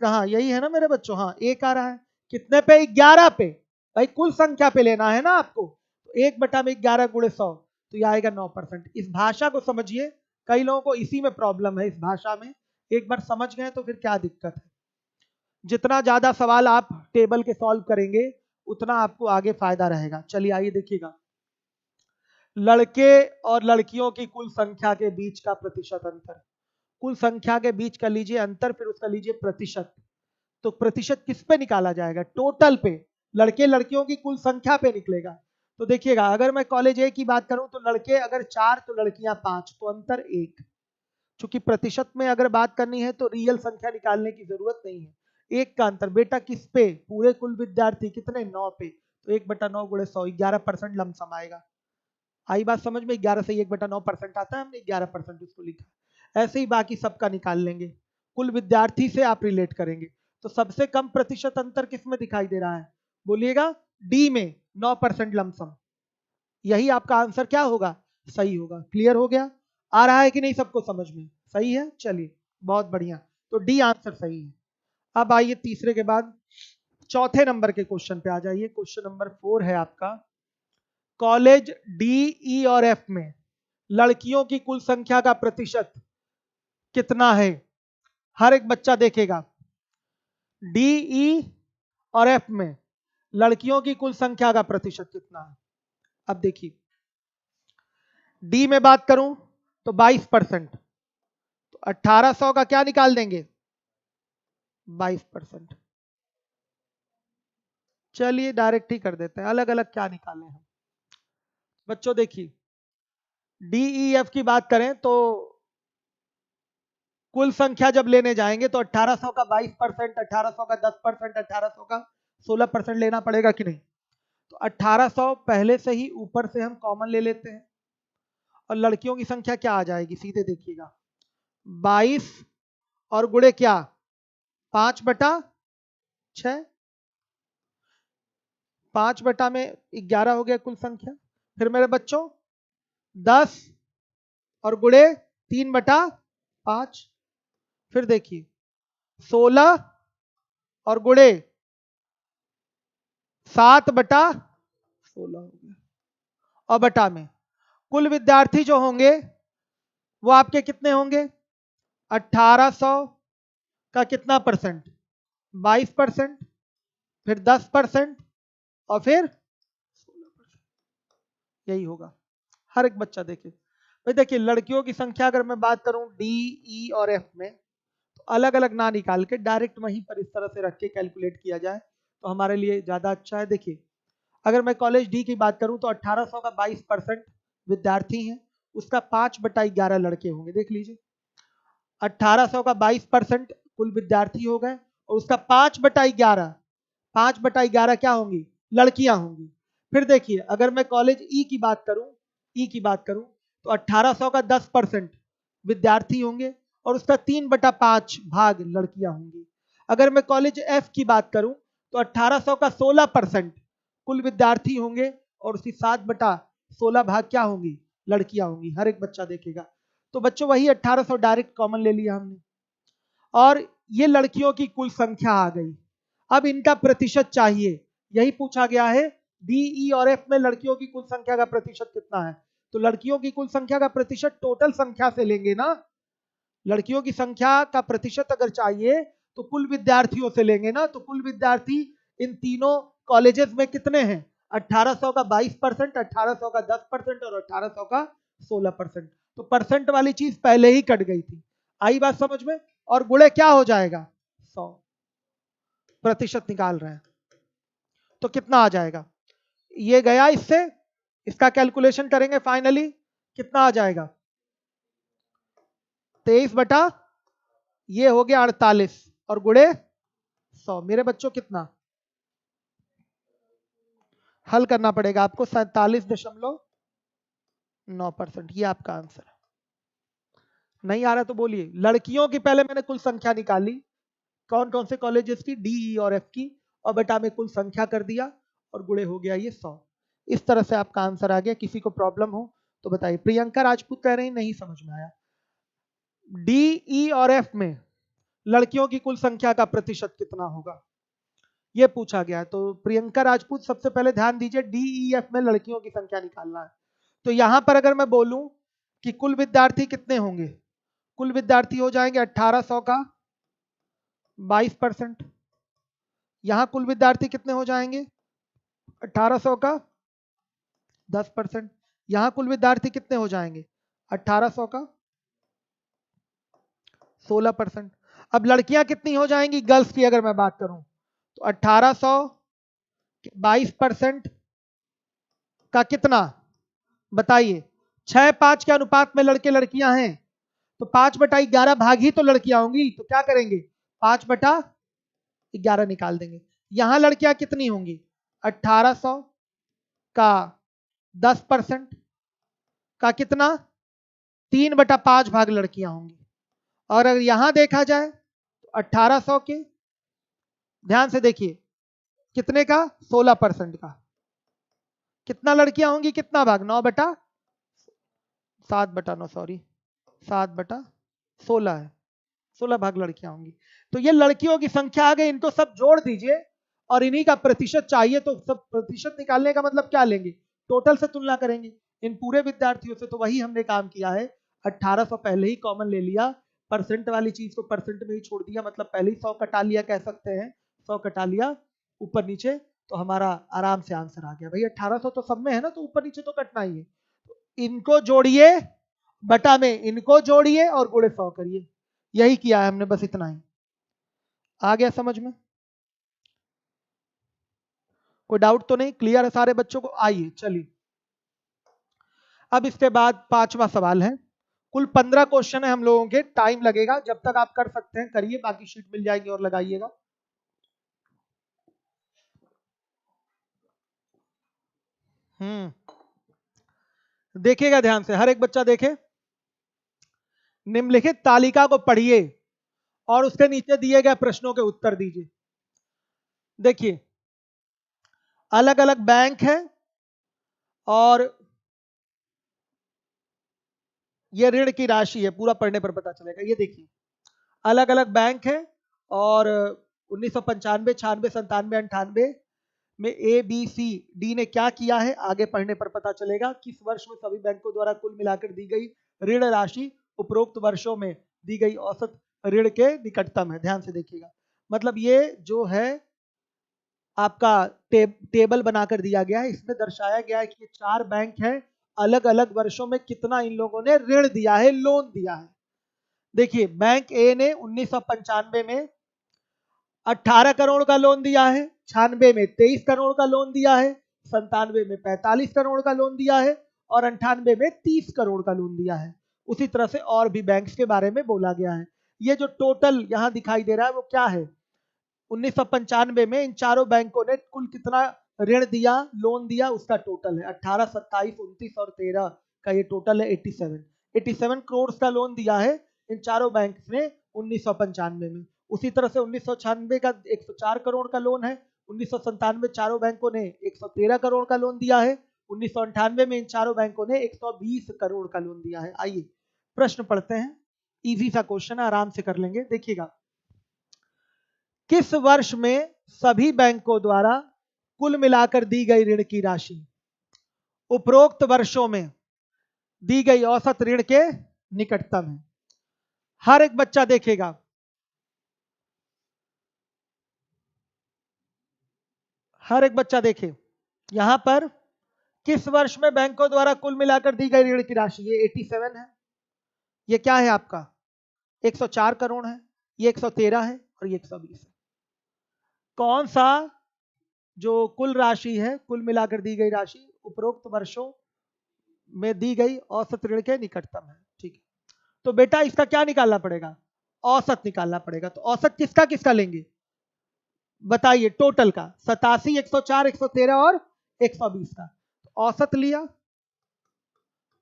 कहा यही है ना मेरे बच्चों, हाँ 1 आ रहा है, कितने पे? 11 पे। भाई कुल संख्या पे लेना है ना आपको, तो 1/11 गुणे 100, तो यह आएगा 9%। इस भाषा को समझिए, कई लोगों को इसी में प्रॉब्लम है, इस भाषा में। एक बार समझ गए तो फिर क्या दिक्कत है? जितना ज्यादा सवाल आप टेबल के सॉल्व करेंगे उतना आपको आगे फायदा रहेगा। चलिए आइए देखिएगा, लड़के और लड़कियों की कुल संख्या के बीच का प्रतिशत अंतर, कुल संख्या के बीच का लीजिए अंतर, फिर उसका लीजिए प्रतिशत। तो प्रतिशत किस पे निकाला जाएगा? टोटल पे, लड़के लड़कियों की कुल संख्या पे निकलेगा। तो देखिएगा अगर मैं कॉलेज ए की बात करूं तो लड़के अगर 4 तो लड़कियां 5, तो अंतर 1। चूंकि प्रतिशत में अगर बात करनी है तो रियल संख्या निकालने की जरूरत नहीं है, 1 का अंतर। बेटा किस पे? पूरे कुल विद्यार्थी कितने? 9 पे, तो 1/9 गुणे 100, 11% लमसम आएगा। आई बात समझ में? 11 से 1/9% आता है, हमने 11% उसको लिखा। ऐसे ही बाकी सबका निकाल लेंगे, कुल विद्यार्थी से आप रिलेट करेंगे। तो सबसे कम प्रतिशत अंतर किस में दिखाई दे रहा है? बोलिएगा डी में, 9% लमसम। यही आपका आंसर क्या होगा? सही होगा। क्लियर हो गया? आ रहा है कि नहीं सबको समझ में? सही है, चलिए बहुत बढ़िया। तो डी आंसर सही है। अब आइए तीसरे के बाद चौथे नंबर के क्वेश्चन पे आ जाइए। क्वेश्चन नंबर 4 है आपका, कॉलेज डी, ई और एफ में लड़कियों की कुल संख्या का प्रतिशत कितना है? हर एक बच्चा देखेगा। डी, ई और एफ में लड़कियों की कुल संख्या का प्रतिशत कितना है? अब देखिए, डी में बात करूं तो 22%, तो 1800 का क्या निकाल देंगे? 22%। चलिए डायरेक्ट ही कर देते हैं, अलग अलग क्या निकालें हम। बच्चों देखिए, डी, ई, एफ की बात करें तो कुल संख्या जब लेने जाएंगे तो 1800 का 22%, 1800 का 10%, 1800 का 16% लेना पड़ेगा कि नहीं? तो 1800 पहले से ही ऊपर से हम कॉमन ले लेते हैं, और लड़कियों की संख्या क्या आ जाएगी? सीधे देखिएगा, 22 और गुणे क्या, 5/6, 5 में 11 हो गया कुल संख्या। फिर मेरे बच्चों 10 और गुणे 3/5, फिर देखिए 16 और गुणे 7/16 हो गया। और बटा में कुल विद्यार्थी जो होंगे वो आपके कितने होंगे? 1800 का कितना परसेंट? 22%, फिर 10% और फिर 16%। यही होगा। हर एक बच्चा देखे भाई। देखिए लड़कियों की संख्या अगर मैं बात करूं डी, ई और एफ में, तो अलग अलग ना निकाल के डायरेक्ट वहीं पर इस तरह से रख के कैलकुलेट किया जाए तो हमारे लिए ज्यादा अच्छा है। देखिए अगर मैं कॉलेज डी की बात करूं तो 1800 का 22% विद्यार्थी हैं, उसका 5/11 लड़के होंगे। देख लीजिए 1800 का 22% कुल विद्यार्थी हो गए, और उसका 5/11, 5/11 क्या होंगी? लड़कियां होंगी। फिर देखिए अगर मैं कॉलेज ई की बात करूं, ई की बात करूं तो 1800 का 10% विद्यार्थी होंगे, और उसका 3/5 भाग लड़कियां होंगी। अगर मैं कॉलेज एफ की बात करूं तो 1800 का 16% कुल विद्यार्थी होंगे, और उसकी 7/16 भाग क्या होंगी? लड़कियां होंगी। हर एक बच्चा देखेगा। तो बच्चों वही 1800 डायरेक्ट कॉमन ले लिया हमने, और ये लड़कियों की कुल संख्या आ गई। अब इनका प्रतिशत चाहिए, यही पूछा गया है। डी, ई और एफ में लड़कियों की कुल संख्या का प्रतिशत कितना है? तो लड़कियों की कुल संख्या का प्रतिशत टोटल संख्या से लेंगे ना। लड़कियों की संख्या का प्रतिशत अगर चाहिए तो कुल विद्यार्थियों से लेंगे ना। तो कुल विद्यार्थी इन तीनों कॉलेजेस में कितने हैं? 1800 का 22%, 1800 का 10% और 1800 का 16%। तो परसेंट वाली चीज पहले ही कट गई थी। आई बात समझ में? और गुणे क्या हो जाएगा? 100 प्रतिशत निकाल रहे हैं तो कितना आ जाएगा? ये गया इससे, इसका कैलकुलेशन करेंगे फाइनली कितना आ जाएगा? 23 ये हो गया 48 और गुणे 100। मेरे बच्चों कितना हल करना पड़ेगा आपको? 47.9%। ये आपका आंसर है। नहीं आ रहा तो बोलिए। लड़कियों की पहले मैंने कुल संख्या निकाली, कौन कौन से कॉलेजेस की, डी, ई और एफ की, और बेटा में कुल संख्या कर दिया, और गुणे हो गया ये 100। इस तरह से आपका आंसर आ गया। किसी को प्रॉब्लम हो तो बताइए। प्रियंका राजपूत कह रही नहीं समझ में आया। डी, ई और एफ में लड़कियों की कुल संख्या का प्रतिशत कितना होगा, यह पूछा गया है। तो प्रियंका राजपूत सबसे पहले ध्यान दीजिए, डी, ई, एफ में लड़कियों की संख्या निकालना है। तो यहां पर अगर मैं बोलूं कि कुल विद्यार्थी कितने होंगे, कुल विद्यार्थी हो जाएंगे 1800 का 22%। यहां कुल विद्यार्थी कितने हो जाएंगे? 1800 का 10%। यहां कुल विद्यार्थी कितने हो जाएंगे? 1800 का 16%। अब लड़कियां कितनी हो जाएंगी गर्ल्स की अगर मैं बात करूं तो 1800 22% का कितना बताइए? 6-5 के अनुपात में लड़के लड़कियां हैं, तो 5/11 भाग ही तो लड़कियां होंगी। तो क्या करेंगे? 5/11 निकाल देंगे। यहां लड़कियां कितनी होंगी? 1800 का 10% का कितना? 3/5 भाग लड़कियां होंगी। और अगर यहां देखा जाए तो 1800 के ध्यान से देखिए, कितने का? 16% का। कितना लड़कियां होंगी, कितना भाग? 7/9, सॉरी 7/16 है, 16 भाग लड़कियां होंगी। तो ये लड़कियों की संख्या आ गई, इनको सब जोड़ दीजिए और इन्हीं का प्रतिशत चाहिए, तो सब प्रतिशत निकालने का मतलब क्या लेंगे? टोटल से तुलना करेंगे इन पूरे विद्यार्थियों से। तो वही हमने काम किया है, 1800 पहले ही कॉमन ले लिया, परसेंट वाली चीज को परसेंट में ही छोड़ दिया, मतलब पहले ही 100 कटा लिया, कह सकते हैं 100 कटा लिया ऊपर नीचे, तो हमारा आराम से आंसर आ गया। भाई 1800 तो सब में है ना, तो ऊपर नीचे तो कटना ही है। इनको जोड़िए बटा में, इनको जोड़िए और गुणे 100 करिए, यही किया है हमने, बस इतना ही। आ गया समझ में? कोई डाउट तो नहीं? क्लियर है सारे बच्चों को? आइए चलिए, अब इसके बाद 5वां सवाल है। कुल 15 क्वेश्चन है हम लोगों के, टाइम लगेगा, जब तक आप कर सकते हैं करिए, बाकी शीट मिल जाएगी और लगाइएगा। देखिएगा ध्यान से, हर एक बच्चा देखे। निम्नलिखित तालिका को पढ़िए और उसके नीचे दिए गए प्रश्नों के उत्तर दीजिए। देखिए, अलग अलग बैंक है और ये ऋण की राशि है, पूरा पढ़ने पर पता चलेगा। ये देखिए, अलग अलग बैंक है और 1995, 96, 97, 98 में ए बी सी डी ने क्या किया है, आगे पढ़ने पर पता चलेगा। किस वर्ष में सभी बैंकों द्वारा कुल मिलाकर दी गई ऋण राशि उपरोक्त वर्षों में दी गई औसत ऋण के निकटतम है। ध्यान से देखिएगा, मतलब ये जो है आपका टेबल बनाकर दिया गया है, इसमें दर्शाया गया है कि 4 बैंक हैं, अलग अलग वर्षों में कितना इन लोगों ने ऋण दिया है, लोन दिया है। देखिए, बैंक ए ने 1995 में 18 करोड़ का लोन दिया है, 96 में 23 करोड़ का लोन दिया है, 97 में 45 करोड़ का लोन दिया है और 98 में 30 करोड़ का लोन दिया है। उसी तरह से और भी बैंक्स के बारे में बोला गया है। ये जो टोटल यहां दिखाई दे रहा है वो क्या है? 1995 में इन चारों बैंकों ने कुल कितना ऋण दिया, लोन दिया, उसका टोटल है 18, 27, 29 और 13 का ये टोटल है 87 करोड़ का लोन दिया है इन चारों बैंक ने 1995 में। उसी तरह से 1996 का 104 करोड़ का लोन है, 1997 चारों बैंकों ने 113 करोड़ का लोन दिया है, 1998 में इन चारों बैंकों ने 120 करोड़ का लोन दिया है। आइए प्रश्न पढ़ते हैं, इजी सा क्वेश्चन है, आराम से कर लेंगे। देखिएगा, किस वर्ष में सभी बैंकों द्वारा कुल मिलाकर दी गई ऋण की राशि उपरोक्त वर्षों में दी गई औसत ऋण के निकटतम है? हर एक बच्चा देखेगा, हर एक बच्चा देखे यहां पर किस वर्ष में बैंकों द्वारा कुल मिलाकर दी गई ऋण की राशि। ये 87 है, ये क्या है आपका 104 करोड़ है, ये 113 है और ये 120 है। कौन सा जो कुल राशि है, कुल मिलाकर दी गई राशि उपरोक्त वर्षों में दी गई औसत ऋण के निकटतम है? ठीक है, तो बेटा इसका क्या निकालना पड़ेगा? औसत निकालना पड़ेगा। तो औसत किसका किसका लेंगे बताइए? टोटल का 87, 104, 113 और 120 का। तो औसत लिया,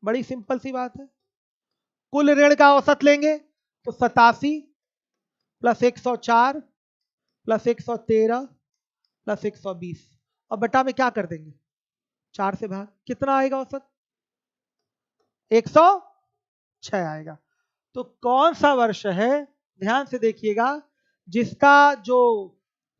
बड़ी सिंपल सी बात है, कुल ऋण का औसत लेंगे तो 87 प्लस 104 प्लस 113 प्लस 120 और बटा में क्या कर देंगे 4 से भाग, कितना आएगा औसत? 106 आएगा। तो कौन सा वर्ष है, ध्यान से देखिएगा, जिसका जो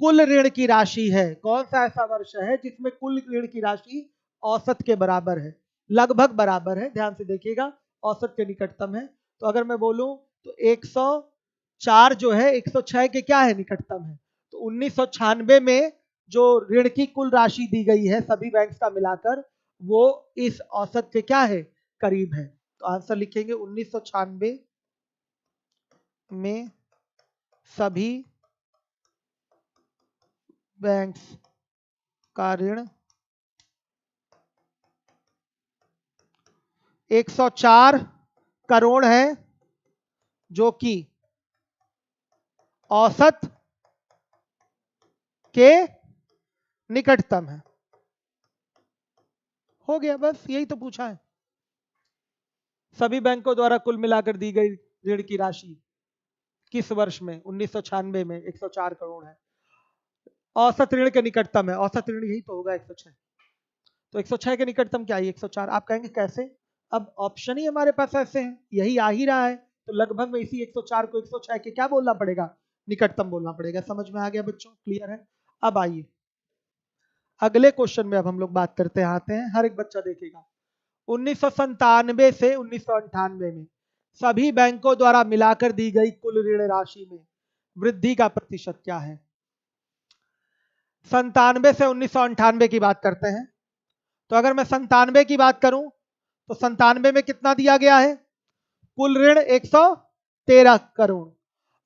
कुल ऋण की राशि है, कौन सा ऐसा वर्ष है जिसमें कुल ऋण की राशि औसत के बराबर है, लगभग बराबर है? ध्यान से देखिएगा, औसत के निकटतम है। तो अगर मैं बोलूं तो 104 जो है 106 के क्या है, निकटतम है। तो 1996 में जो ऋण की कुल राशि दी गई है सभी बैंक्स का मिलाकर, वो इस औसत के क्या है, करीब है। तो आंसर लिखेंगे 1996 में सभी बैंक्स का ऋण 104 करोड़ है, जो कि औसत के निकटतम है। हो गया, बस यही तो पूछा है। सभी बैंकों द्वारा कुल मिलाकर दी गई ऋण की राशि किस वर्ष में? 1996 में 104 करोड़ है। औसत ऋण के निकटतम है, औसत ऋण यही तो होगा 106। तो 106 के निकटतम क्या है? 104। आप कहेंगे कैसे? अब ऑप्शन ही हमारे पास ऐसे हैं, यही आ ही रहा है, तो लगभग में इसी 104 को 106 के क्या बोलना पड़ेगा? निकटतम बोलना पड़ेगा। समझ में आ गया बच्चों? क्लियर है? अब आइए अगले क्वेश्चन में अब हम लोग बात करते आते हैं, हर एक बच्चा देखेगा। 1997 से 1998 में सभी बैंकों द्वारा मिलाकर दी गई कुल ऋण राशि में वृद्धि का प्रतिशत क्या है? 97 से 1998 की बात करते हैं। तो अगर मैं 97 की बात करूं तो 97 में कितना दिया गया है? कुल ऋण 113 करोड़।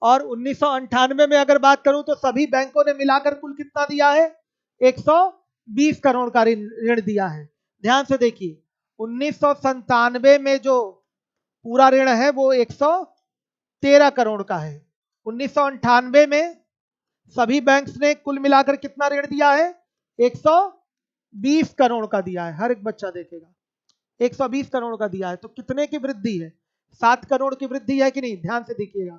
और 1998 में अगर बात करूं तो सभी बैंकों ने मिलाकर कुल कितना दिया है? 120 करोड़ का ऋण दिया है। ध्यान से देखिए, 1997 में जो पूरा ऋण है वो 113 करोड़ का है। 1998 में सभी बैंक्स ने कुल मिलाकर कितना ऋण दिया है? 120 करोड़ का दिया है। हर एक बच्चा देखेगा 120 करोड़ का दिया है। तो कितने की वृद्धि है? 7 करोड़ की वृद्धि है कि नहीं? ध्यान से देखिएगा,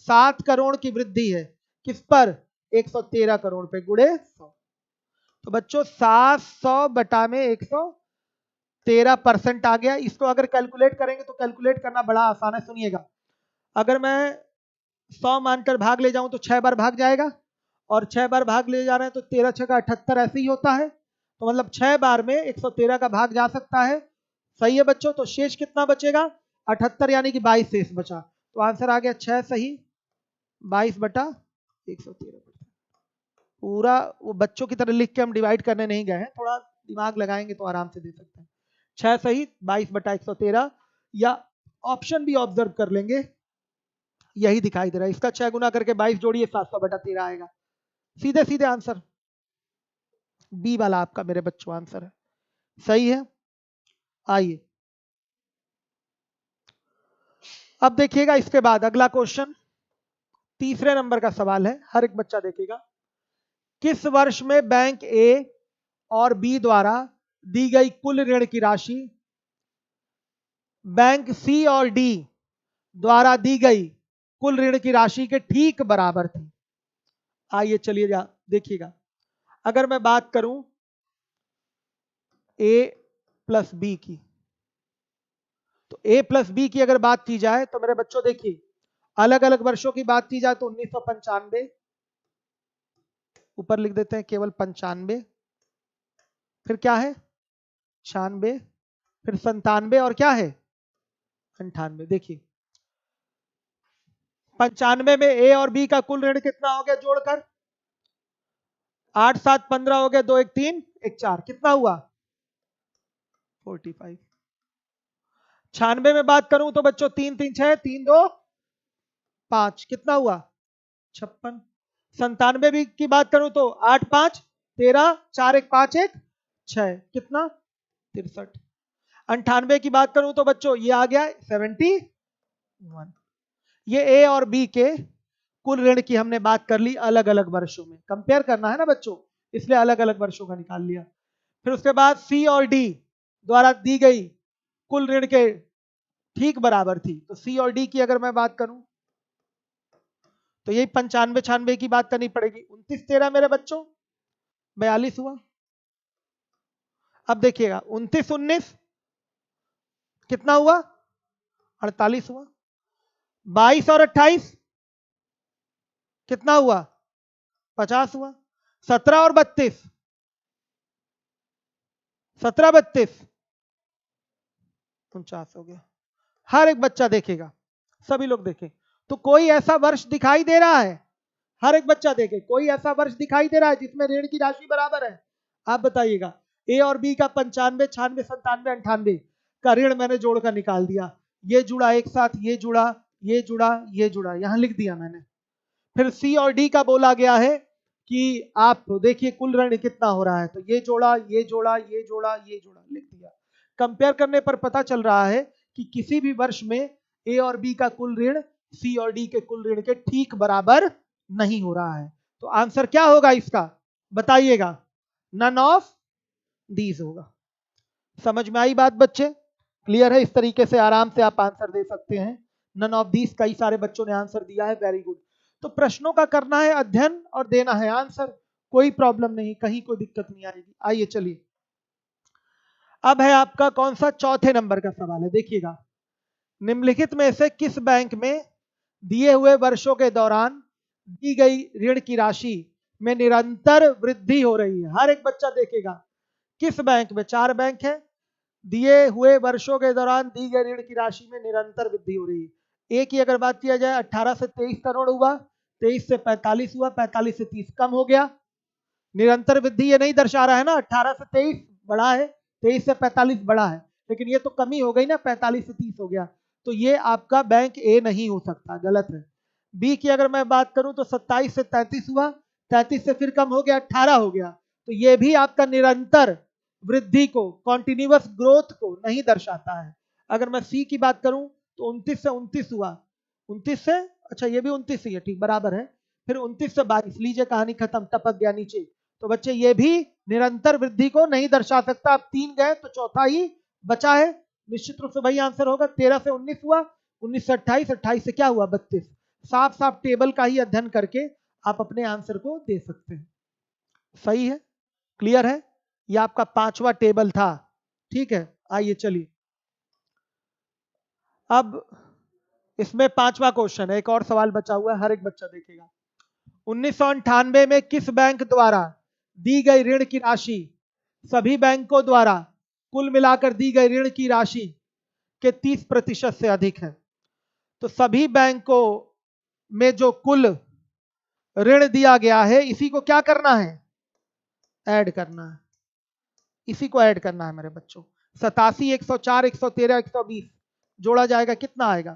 7 करोड़ की वृद्धि है। किस पर? 113 करोड़ पे गुणे 100। तो बच्चों 700 बटा में 113% आ गया। इसको अगर कैलकुलेट करेंगे तो कैलकुलेट करना बड़ा आसान है। सुनिएगा, अगर मैं 100 मानकर भाग ले जाऊं तो 6 बार भाग जाएगा, और 6 बार भाग ले जा रहे हैं तो 13 6 का 78 ऐसे ही होता है। तो मतलब 6 बार में 113 का भाग जा सकता है। सही है बच्चों? तो शेष कितना बचेगा? 78, यानी कि 22 शेष बचा। तो आंसर आ गया 6 सही, 22 बटा 113। पूरा वो बच्चों की तरह लिख के हम डिवाइड करने नहीं गए हैं, थोड़ा दिमाग लगाएंगे तो आराम से दे सकते हैं। 6 सही, 22 बटा 113, या ऑप्शन भी ऑब्जर्व कर लेंगे, यही दिखाई दे रहा है। इसका 6 गुना करके 22 जोड़िए, 700 बटा 13 आएगा। सीधे सीधे आंसर बी वाला आपका मेरे बच्चों आंसर है। सही है। आइए अब देखिएगा, इसके बाद अगला क्वेश्चन तीसरे नंबर का सवाल है, हर एक बच्चा देखेगा। किस वर्ष में बैंक ए और बी द्वारा दी गई कुल ऋण की राशि बैंक सी और डी द्वारा दी गई कुल ऋण की राशि के ठीक बराबर थी? आइए चलिए जा देखिएगा। अगर मैं बात करूं ए प्लस बी की, तो ए प्लस बी की अगर बात की जाए तो मेरे बच्चों देखिए, अलग अलग वर्षों की बात की जाए तो 1995, ऊपर लिख देते हैं केवल 95, फिर क्या है 96, फिर 97 और क्या है 98। देखिए 95 में ए और बी का कुल ऋण कितना हो गया जोड़कर? 8 7 15 हो गया, 2 1 3 1 4, कितना हुआ? 45। 96 में बात करूं तो बच्चों 3 3 6, 3 2 5, कितना हुआ? 56। 97 की बात करूं तो 8 5 13, 4 1 5 1 6, कितना? 63। 98 की बात करूं तो बच्चों ये आ गया 71। ये ए और बी के कुल ऋण की हमने बात कर ली अलग अलग वर्षों में, कंपेयर करना है ना बच्चों, इसलिए अलग अलग वर्षों का निकाल लिया। फिर उसके बाद सी और डी द्वारा दी गई कुल ऋण के ठीक बराबर थी। तो सी और डी की अगर मैं बात करूं तो यही 95 96 की बात करनी पड़ेगी। 29 13 मेरे बच्चों 42 हुआ। अब देखिएगा 29 19 कितना हुआ? 48 हुआ। 22 और 28 कितना हुआ? 50 हुआ। 17 और 32 17 32 49 हो गया। हर एक बच्चा देखेगा, सभी लोग देखें तो कोई ऐसा वर्ष दिखाई दे रहा है? हर एक बच्चा देखे, कोई ऐसा वर्ष दिखाई दे रहा है जिसमें ऋण की राशि बराबर है? आप बताइएगा। ए और बी का 95 96 97 98 का ऋण मैंने जोड़कर निकाल दिया। ये जुड़ा एक साथ, ये जुड़ा, ये जुड़ा, ये जुड़ा, यहां लिख दिया मैंने। फिर सी और डी का बोला गया है कि आप देखिए कुल ऋण कितना हो रहा है, तो ये जोड़ा, ये जोड़ा, ये जोड़ा, ये जोड़ा, लिख दिया। कंपेयर करने पर पता चल रहा है कि किसी भी वर्ष में ए और बी का कुल ऋण सी और डी के कुल ऋण के ठीक बराबर नहीं हो रहा है। तो आंसर क्या होगा इसका? बताइएगा। नन ऑफ दीज होगा। समझ में आई बात बच्चे? क्लियर है? इस तरीके से आराम से आप आंसर दे सकते हैं। नन ऑफ दीज कई सारे बच्चों ने आंसर दिया है, वेरी गुड। तो प्रश्नों का करना है अध्ययन और देना है आंसर। कोई प्रॉब्लम नहीं, कहीं कोई दिक्कत नहीं आएगी। आइए चलिए, अब है आपका कौन सा, चौथे नंबर का सवाल है। देखिएगा, निम्नलिखित में से किस बैंक में दिए हुए वर्षों के दौरान दी गई ऋण की राशि में निरंतर वृद्धि हो रही है। हर एक बच्चा देखेगा, किस बैंक में, 4 बैंक है, दिए हुए वर्षों के दौरान दी गई ऋण की राशि में निरंतर वृद्धि हो रही है। एक की अगर बात किया जाए, 18 से 23 करोड़ हुआ, 23 से 45 हुआ, 45 से 30 कम हो गया। निरंतर वृद्धि ये नहीं दर्शा रहा है ना, 18 से 23 बड़ा है, 23 से 45 बड़ा है, लेकिन ये तो कमी हो गई ना, 45 से 30 हो गया, तो ये आपका बैंक ए नहीं हो सकता, गलत है। बी की अगर मैं बात करूं तो 27 से 33 हुआ, 33 से फिर कम हो गया, 18 हो गया, तो ये भी आपका निरंतर वृद्धि को, कॉन्टिन्यूअस ग्रोथ को नहीं दर्शाता है। अगर मैं सी की बात करूं तो 29 से 29 हुआ, 29 से, अच्छा ये भी 29 ही है, ठीक बराबर है, फिर 29 से 22, लीजिए कहानी खत्म, टपक गया नीचे। तो बच्चे ये भी निरंतर वृद्धि को नहीं दर्शा सकता। अब 3 गए तो चौथा ही बचा है, निश्चित रूप से वही आंसर होगा। 13 से 19 हुआ, 19 से 28, 28 से क्या हुआ, 32। साफ साफ टेबल का ही अध्ययन करके आप अपने आंसर को दे सकते हैं। सही है, क्लियर है, ये आपका 5वां टेबल था, ठीक है। आइए चलिए, अब इसमें 5वां क्वेश्चन है, एक और सवाल बचा हुआ है, हर एक बच्चा देखेगा। 1998 में किस बैंक द्वारा दी गई ऋण की राशि सभी बैंकों द्वारा कुल मिलाकर दी गई ऋण की राशि के 30% से अधिक है? तो सभी बैंकों में जो कुल ऋण दिया गया है, इसी को क्या करना है, ऐड करना है, इसी को ऐड करना है मेरे बच्चों। 87, 104, 113, 120 जोड़ा जाएगा, कितना आएगा,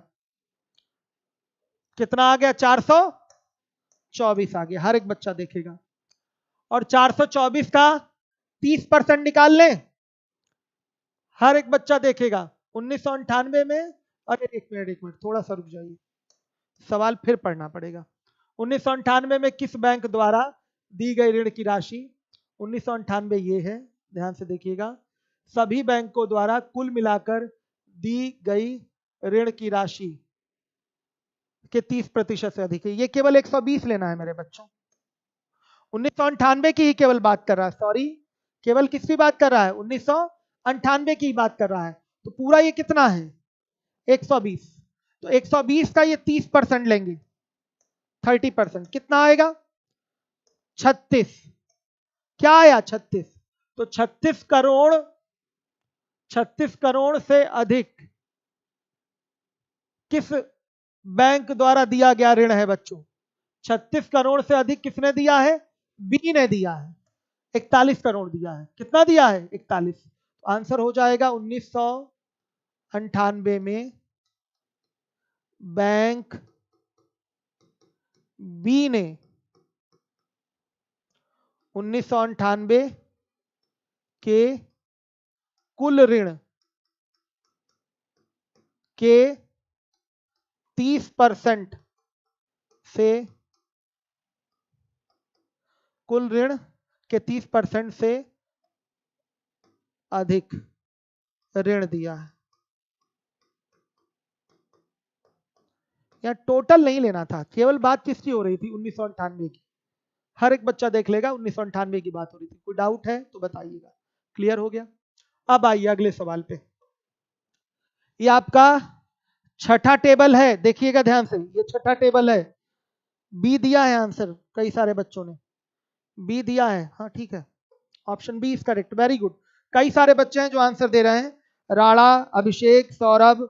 कितना आ गया, 424 आ गया। हर एक बच्चा देखेगा, और 424 का 30% निकाल लें, हर एक बच्चा देखेगा। 1998 में, अरे एक मिनट थोड़ा सा रुक जाइए, सवाल फिर पढ़ना पड़ेगा। 1998 में किस बैंक द्वारा दी गई ऋण की राशि, 1998 ये है, ध्यान से देखिएगा, सभी बैंकों द्वारा कुल मिलाकर दी गई ऋण की राशि के 30% से अधिक है। ये केवल 120 लेना है मेरे बच्चों, 1998 की ही केवल बात कर रहा है, सॉरी, केवल किसकी बात कर रहा है, 1998 की बात कर रहा है। तो पूरा ये कितना है, 120, तो 120 का ये 30% लेंगे, 30%, कितना आएगा, 36, क्या आया, 36। तो 36 करोड़ से अधिक किस बैंक द्वारा दिया गया ऋण है बच्चों, 36 करोड़ से अधिक किसने दिया है, बी ने दिया है, 41 करोड़ दिया है, कितना दिया है, 41। तो आंसर हो जाएगा 1998 में बैंक बी ने 1998 के कुल ऋण के 30% से, कुल ऋण के 30% से अधिक ऋण दिया है। या टोटल नहीं लेना था, केवल बात किसकी हो रही थी, 1998 की। हर एक बच्चा देख लेगा, 1998 की बात हो रही थी। कोई डाउट है तो बताइएगा, क्लियर हो गया। अब आइए अगले सवाल पे, ये आपका छठा टेबल है, देखिएगा ध्यान से, ये छठा टेबल है, बी दिया है आंसर, कई सारे बच्चों ने बी दिया है, हाँ ठीक है, option B is correct, very good. कई सारे बच्चे हैं जो आंसर दे रहे हैं, राणा, अभिषेक, सौरभ,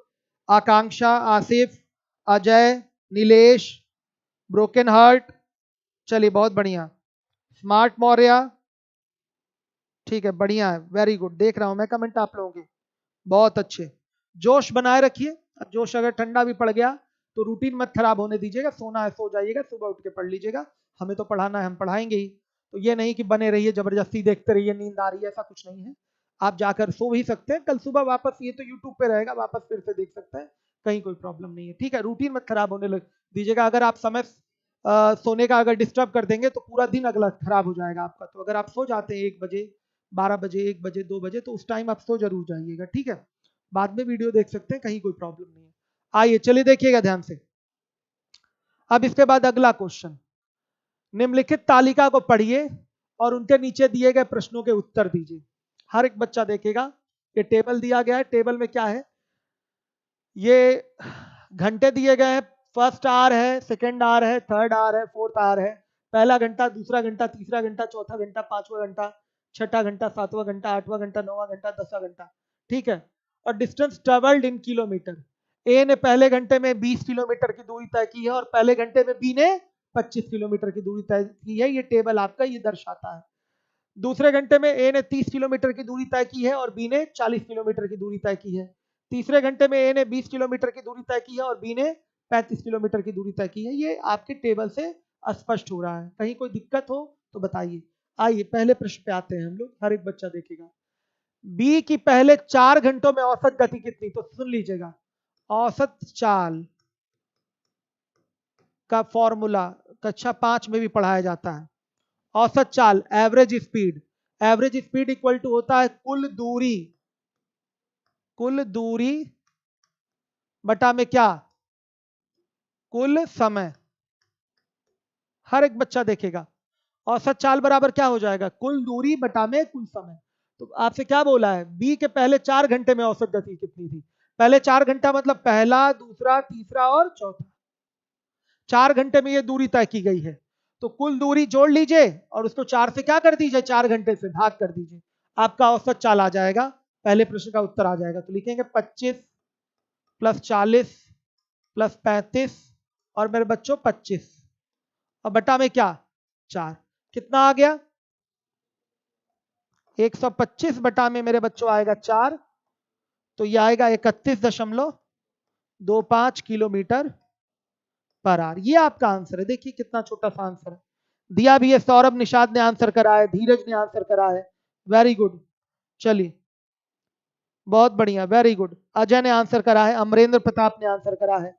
आकांक्षा, आसिफ, अजय, नीलेश, ब्रोकन हार्ट, चलिए बहुत बढ़िया, स्मार्ट मौर्य, ठीक है, बढ़िया है, वेरी गुड, देख रहा हूं मैं कमेंट आप लोगों के, बहुत अच्छे। जोश बनाए रखिए, जोश अगर ठंडा भी पड़ गया तो रूटीन मत खराब होने दीजिएगा, सोना है सो जाइएगा, सुबह उठ के पढ़ लीजिएगा, हमें तो पढ़ाना है, हम पढ़ाएंगे ही। तो ये नहीं कि बने रहिए जबरदस्ती देखते रहिए, नींद आ रही है, ऐसा कुछ नहीं है, आप जाकर सो भी सकते हैं, कल सुबह वापस ये तो यूट्यूब पे रहेगा, वापस फिर से देख सकते हैं, कहीं कोई प्रॉब्लम नहीं है, ठीक है। रूटीन मत खराब होने लग दीजिएगा, अगर आप समय सोने का अगर डिस्टर्ब कर देंगे तो पूरा दिन अगला खराब हो जाएगा आपका। तो अगर आप सो जाते हैं 1 बजे, 12 बजे, 1 बजे, 2 बजे, तो उस टाइम आप सो जरूर जाइएगा, ठीक है, बाद में वीडियो देख सकते हैं, कहीं कोई प्रॉब्लम नहीं है। आइए चलिए देखिएगा ध्यान से, अब इसके बाद अगला क्वेश्चन, निम्नलिखित तालिका को पढ़िए और उनके नीचे दिए गए प्रश्नों के उत्तर दीजिए। हर एक बच्चा देखेगा, ये टेबल दिया गया है। टेबल में क्या है, ये घंटे दिए गए हैं। फर्स्ट आवर है, सेकंड आवर है, थर्ड आवर है, फोर्थ आवर है। पहला घंटा, दूसरा घंटा, तीसरा घंटा, चौथा घंटा, पांचवा घंटा, छठा घंटा, सातवां घंटा, आठवां घंटा, नौवां घंटा, 10वां घंटा। ठीक है। और डिस्टेंस ट्रेवल्ड इन किलोमीटर। ए ने पहले घंटे में 20 किलोमीटर की दूरी तय की है और पहले घंटे में बी ने 25 किलोमीटर की दूरी तय की है। ये टेबल आपका ये दर्शाता है। दूसरे घंटे में ए ने 30 किलोमीटर की दूरी तय की है और बी ने 40 किलोमीटर की दूरी तय की है। तीसरे घंटे में ए ने 20 किलोमीटर की दूरी तय की है और बी ने 35 किलोमीटर की दूरी तय की है। ये आपके टेबल से स्पष्ट हो रहा है। कहीं कोई दिक्कत हो तो बताइए। आइए पहले प्रश्न पे आते हैं हम लोग। हर एक बच्चा देखेगा। बी की पहले 4 घंटों में औसत गति कितनी, तो सुन लीजिएगा। औसत चाल का फॉर्मूला कक्षा 5 में भी पढ़ाया जाता है। औसत चाल, average speed. Average speed equal to होता है कुल दूरी बटा में क्या, कुल समय। हर एक बच्चा देखेगा। औसत चाल बराबर क्या हो जाएगा, कुल दूरी बटा में कुल समय। तो आपसे क्या बोला है, बी के पहले 4 घंटे में औसत गति कितनी थी। पहले 4 घंटा मतलब पहला, दूसरा, तीसरा और चौथा। 4 घंटे में ये दूरी तय की गई है। तो कुल दूरी जोड़ लीजिए और उसको 4 से क्या कर दीजिए, 4 घंटे से भाग कर दीजिए। आपका औसत चाल आ जाएगा। पहले प्रश्न का उत्तर आ जाएगा। तो लिखेंगे 25 प्लस 40 प्लस 35 और मेरे बच्चों 25 और बटा में क्या 4। कितना आ गया 125 बटा में मेरे बच्चों आएगा 4। तो यह आएगा 31.25 किलोमीटर पर आवर। ये आपका आंसर है। देखिए कितना छोटा सा आंसर है। दिया भी है सौरभ निषाद ने आंसर करा है, धीरज ने आंसर करा है। Very good. चलिए बहुत बढ़िया, वेरी गुड। अजय ने आंसर करा है, अमरेंद्र प्रताप ने आंसर करा है।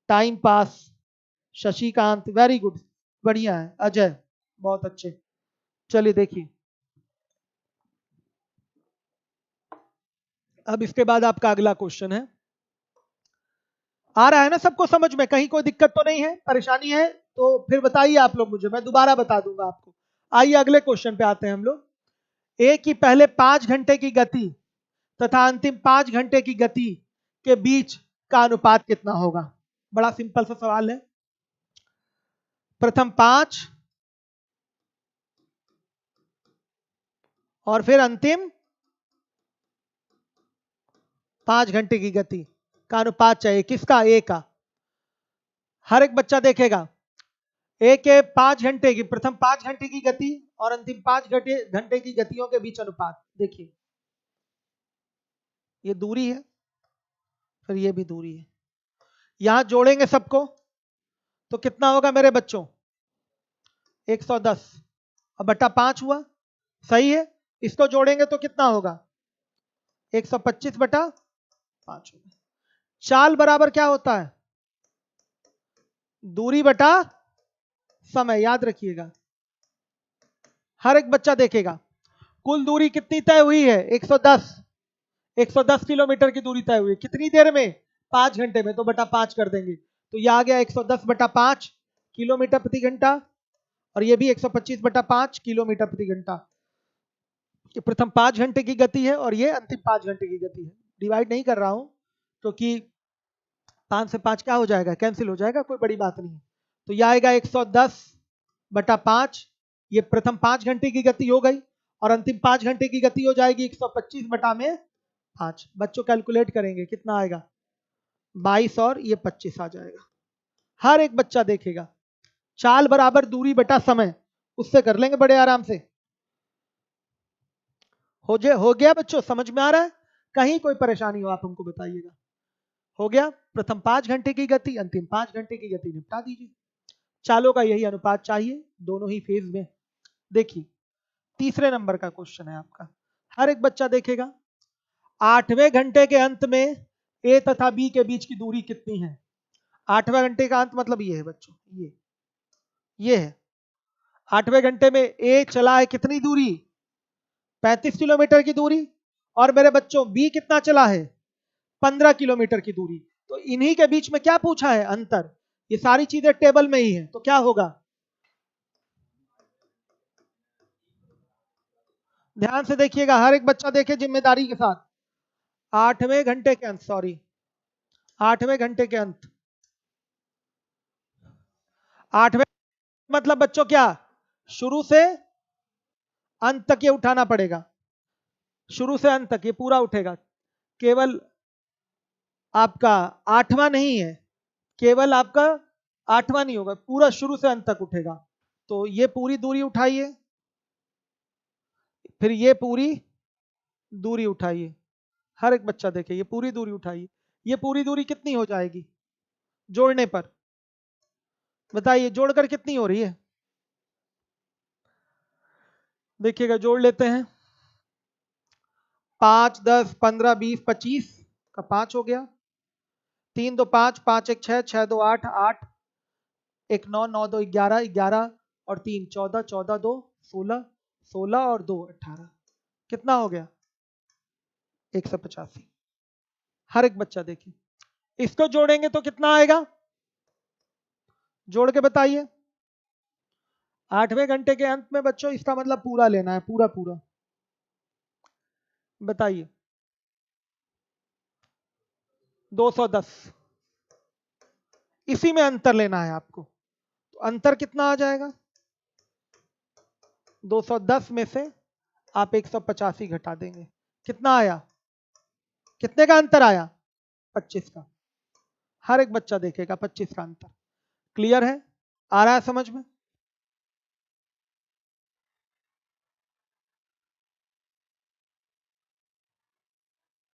Time pass, Shashikant, very good, बढ़िया है अजय, बहुत अच्छे। चलिए देखिए, अब इसके बाद आपका अगला क्वेश्चन है। आ रहा है ना सबको समझ में, कहीं कोई दिक्कत तो नहीं है, परेशानी है तो फिर बताइए आप लोग मुझे, मैं दोबारा बता दूंगा आपको। आइए अगले क्वेश्चन पे आते हैं हम लोग। ए की पहले 5 घंटे की गति तथा अंतिम 5 घंटे की गति के बीच का अनुपात कितना होगा। बड़ा सिंपल सा सवाल है। प्रथम 5 और फिर अंतिम 5 घंटे की गति का अनुपात चाहिए। किसका, ए का। हर एक बच्चा देखेगा। ए के 5 घंटे की, प्रथम 5 घंटे की गति और अंतिम 5 घंटे की गतियों के बीच अनुपात। देखिए ये दूरी है, फिर ये भी दूरी है। यहां जोड़ेंगे सबको तो कितना होगा मेरे बच्चों 110 और बटा 5 हुआ, सही है। इसको जोड़ेंगे तो कितना होगा 125 बटा 5 होगा। चाल बराबर क्या होता है, दूरी बटा समय, याद रखिएगा। हर एक बच्चा देखेगा। कुल दूरी कितनी तय हुई है 110 किलोमीटर की दूरी तय हुई है। कितनी देर में, 5 घंटे में। तो बटा 5 कर देंगे तो यह आ गया 110 बटा 5 किलोमीटर प्रति घंटा और यह भी 125 बटा 5 किलोमीटर प्रति घंटा। ये प्रथम 5 घंटे की गति है और ये अंतिम 5 घंटे की गति है। डिवाइड नहीं कर रहा हूं क्योंकि 5 से 5 क्या हो जाएगा, कैंसिल हो जाएगा, कोई बड़ी बात नहीं। तो यह आएगा 110 बटा 5, ये प्रथम 5 घंटे की गति हो गई और अंतिम 5 घंटे की गति हो जाएगी 125 बटा में 5। बच्चों कैलकुलेट करेंगे कितना आएगा 22 और ये 25 आ जाएगा। हर एक बच्चा देखेगा। चाल बराबर दूरी बटा समय, उससे कर लेंगे बड़े आराम से। हो गया बच्चों, समझ में आ रहा है। कहीं कोई परेशानी हो आप हमको बताइएगा। हो गया, प्रथम 5 घंटे की गति, अंतिम 5 घंटे की गति निपटा दीजिए। चालों का यही अनुपात चाहिए, दोनों ही फेज में। देखिए तीसरे नंबर का क्वेश्चन है आपका। हर एक बच्चा देखेगा। 8वें घंटे के अंत में ए तथा बी के बीच की दूरी कितनी है। 8वें घंटे का अंत मतलब ये है बच्चों, ये है 8वें घंटे में ए चला है कितनी दूरी 35 किलोमीटर की दूरी और मेरे बच्चों बी कितना चला है 15 किलोमीटर की दूरी। तो इन्हीं के बीच में क्या पूछा है, अंतर। ये सारी चीजें टेबल में ही है तो क्या होगा ध्यान से देखिएगा, हर एक बच्चा देखे जिम्मेदारी के साथ। 8वें घंटे के अंत, सॉरी 8वें घंटे के अंत, 8वें मतलब बच्चों क्या, शुरू से अंत तक ये उठाना पड़ेगा, शुरू से अंत तक ये पूरा उठेगा। केवल आपका 8वां नहीं है, केवल आपका 8वां नहीं होगा, पूरा शुरू से अंत तक उठेगा। तो ये पूरी दूरी उठाइए, फिर ये पूरी दूरी उठाइए, हर एक बच्चा देखे ये पूरी दूरी उठाइए। ये पूरी दूरी कितनी हो जाएगी जोड़ने पर, बताइए जोड़कर कितनी हो रही है। देखिएगा जोड़ लेते हैं, 5 10 15 20 25 का 5 हो गया, 3 2 5 5 1 6 6 2 8 8 1 9 9 2 11 11 और 3 14 14 2 16 16 और 2 18, कितना हो गया 185। हर एक बच्चा देखिए, इसको जोड़ेंगे तो कितना आएगा, जोड़ के बताइए। 8वें घंटे के अंत में बच्चों इसका मतलब पूरा लेना है, पूरा पूरा बताइए। 210, इसी में अंतर लेना है आपको। तो अंतर कितना आ जाएगा, 210 में से आप 185 घटा देंगे, कितना आया, कितने का अंतर आया, 25 का। हर एक बच्चा देखेगा 25 का अंतर। क्लियर है, आ रहा है समझ में।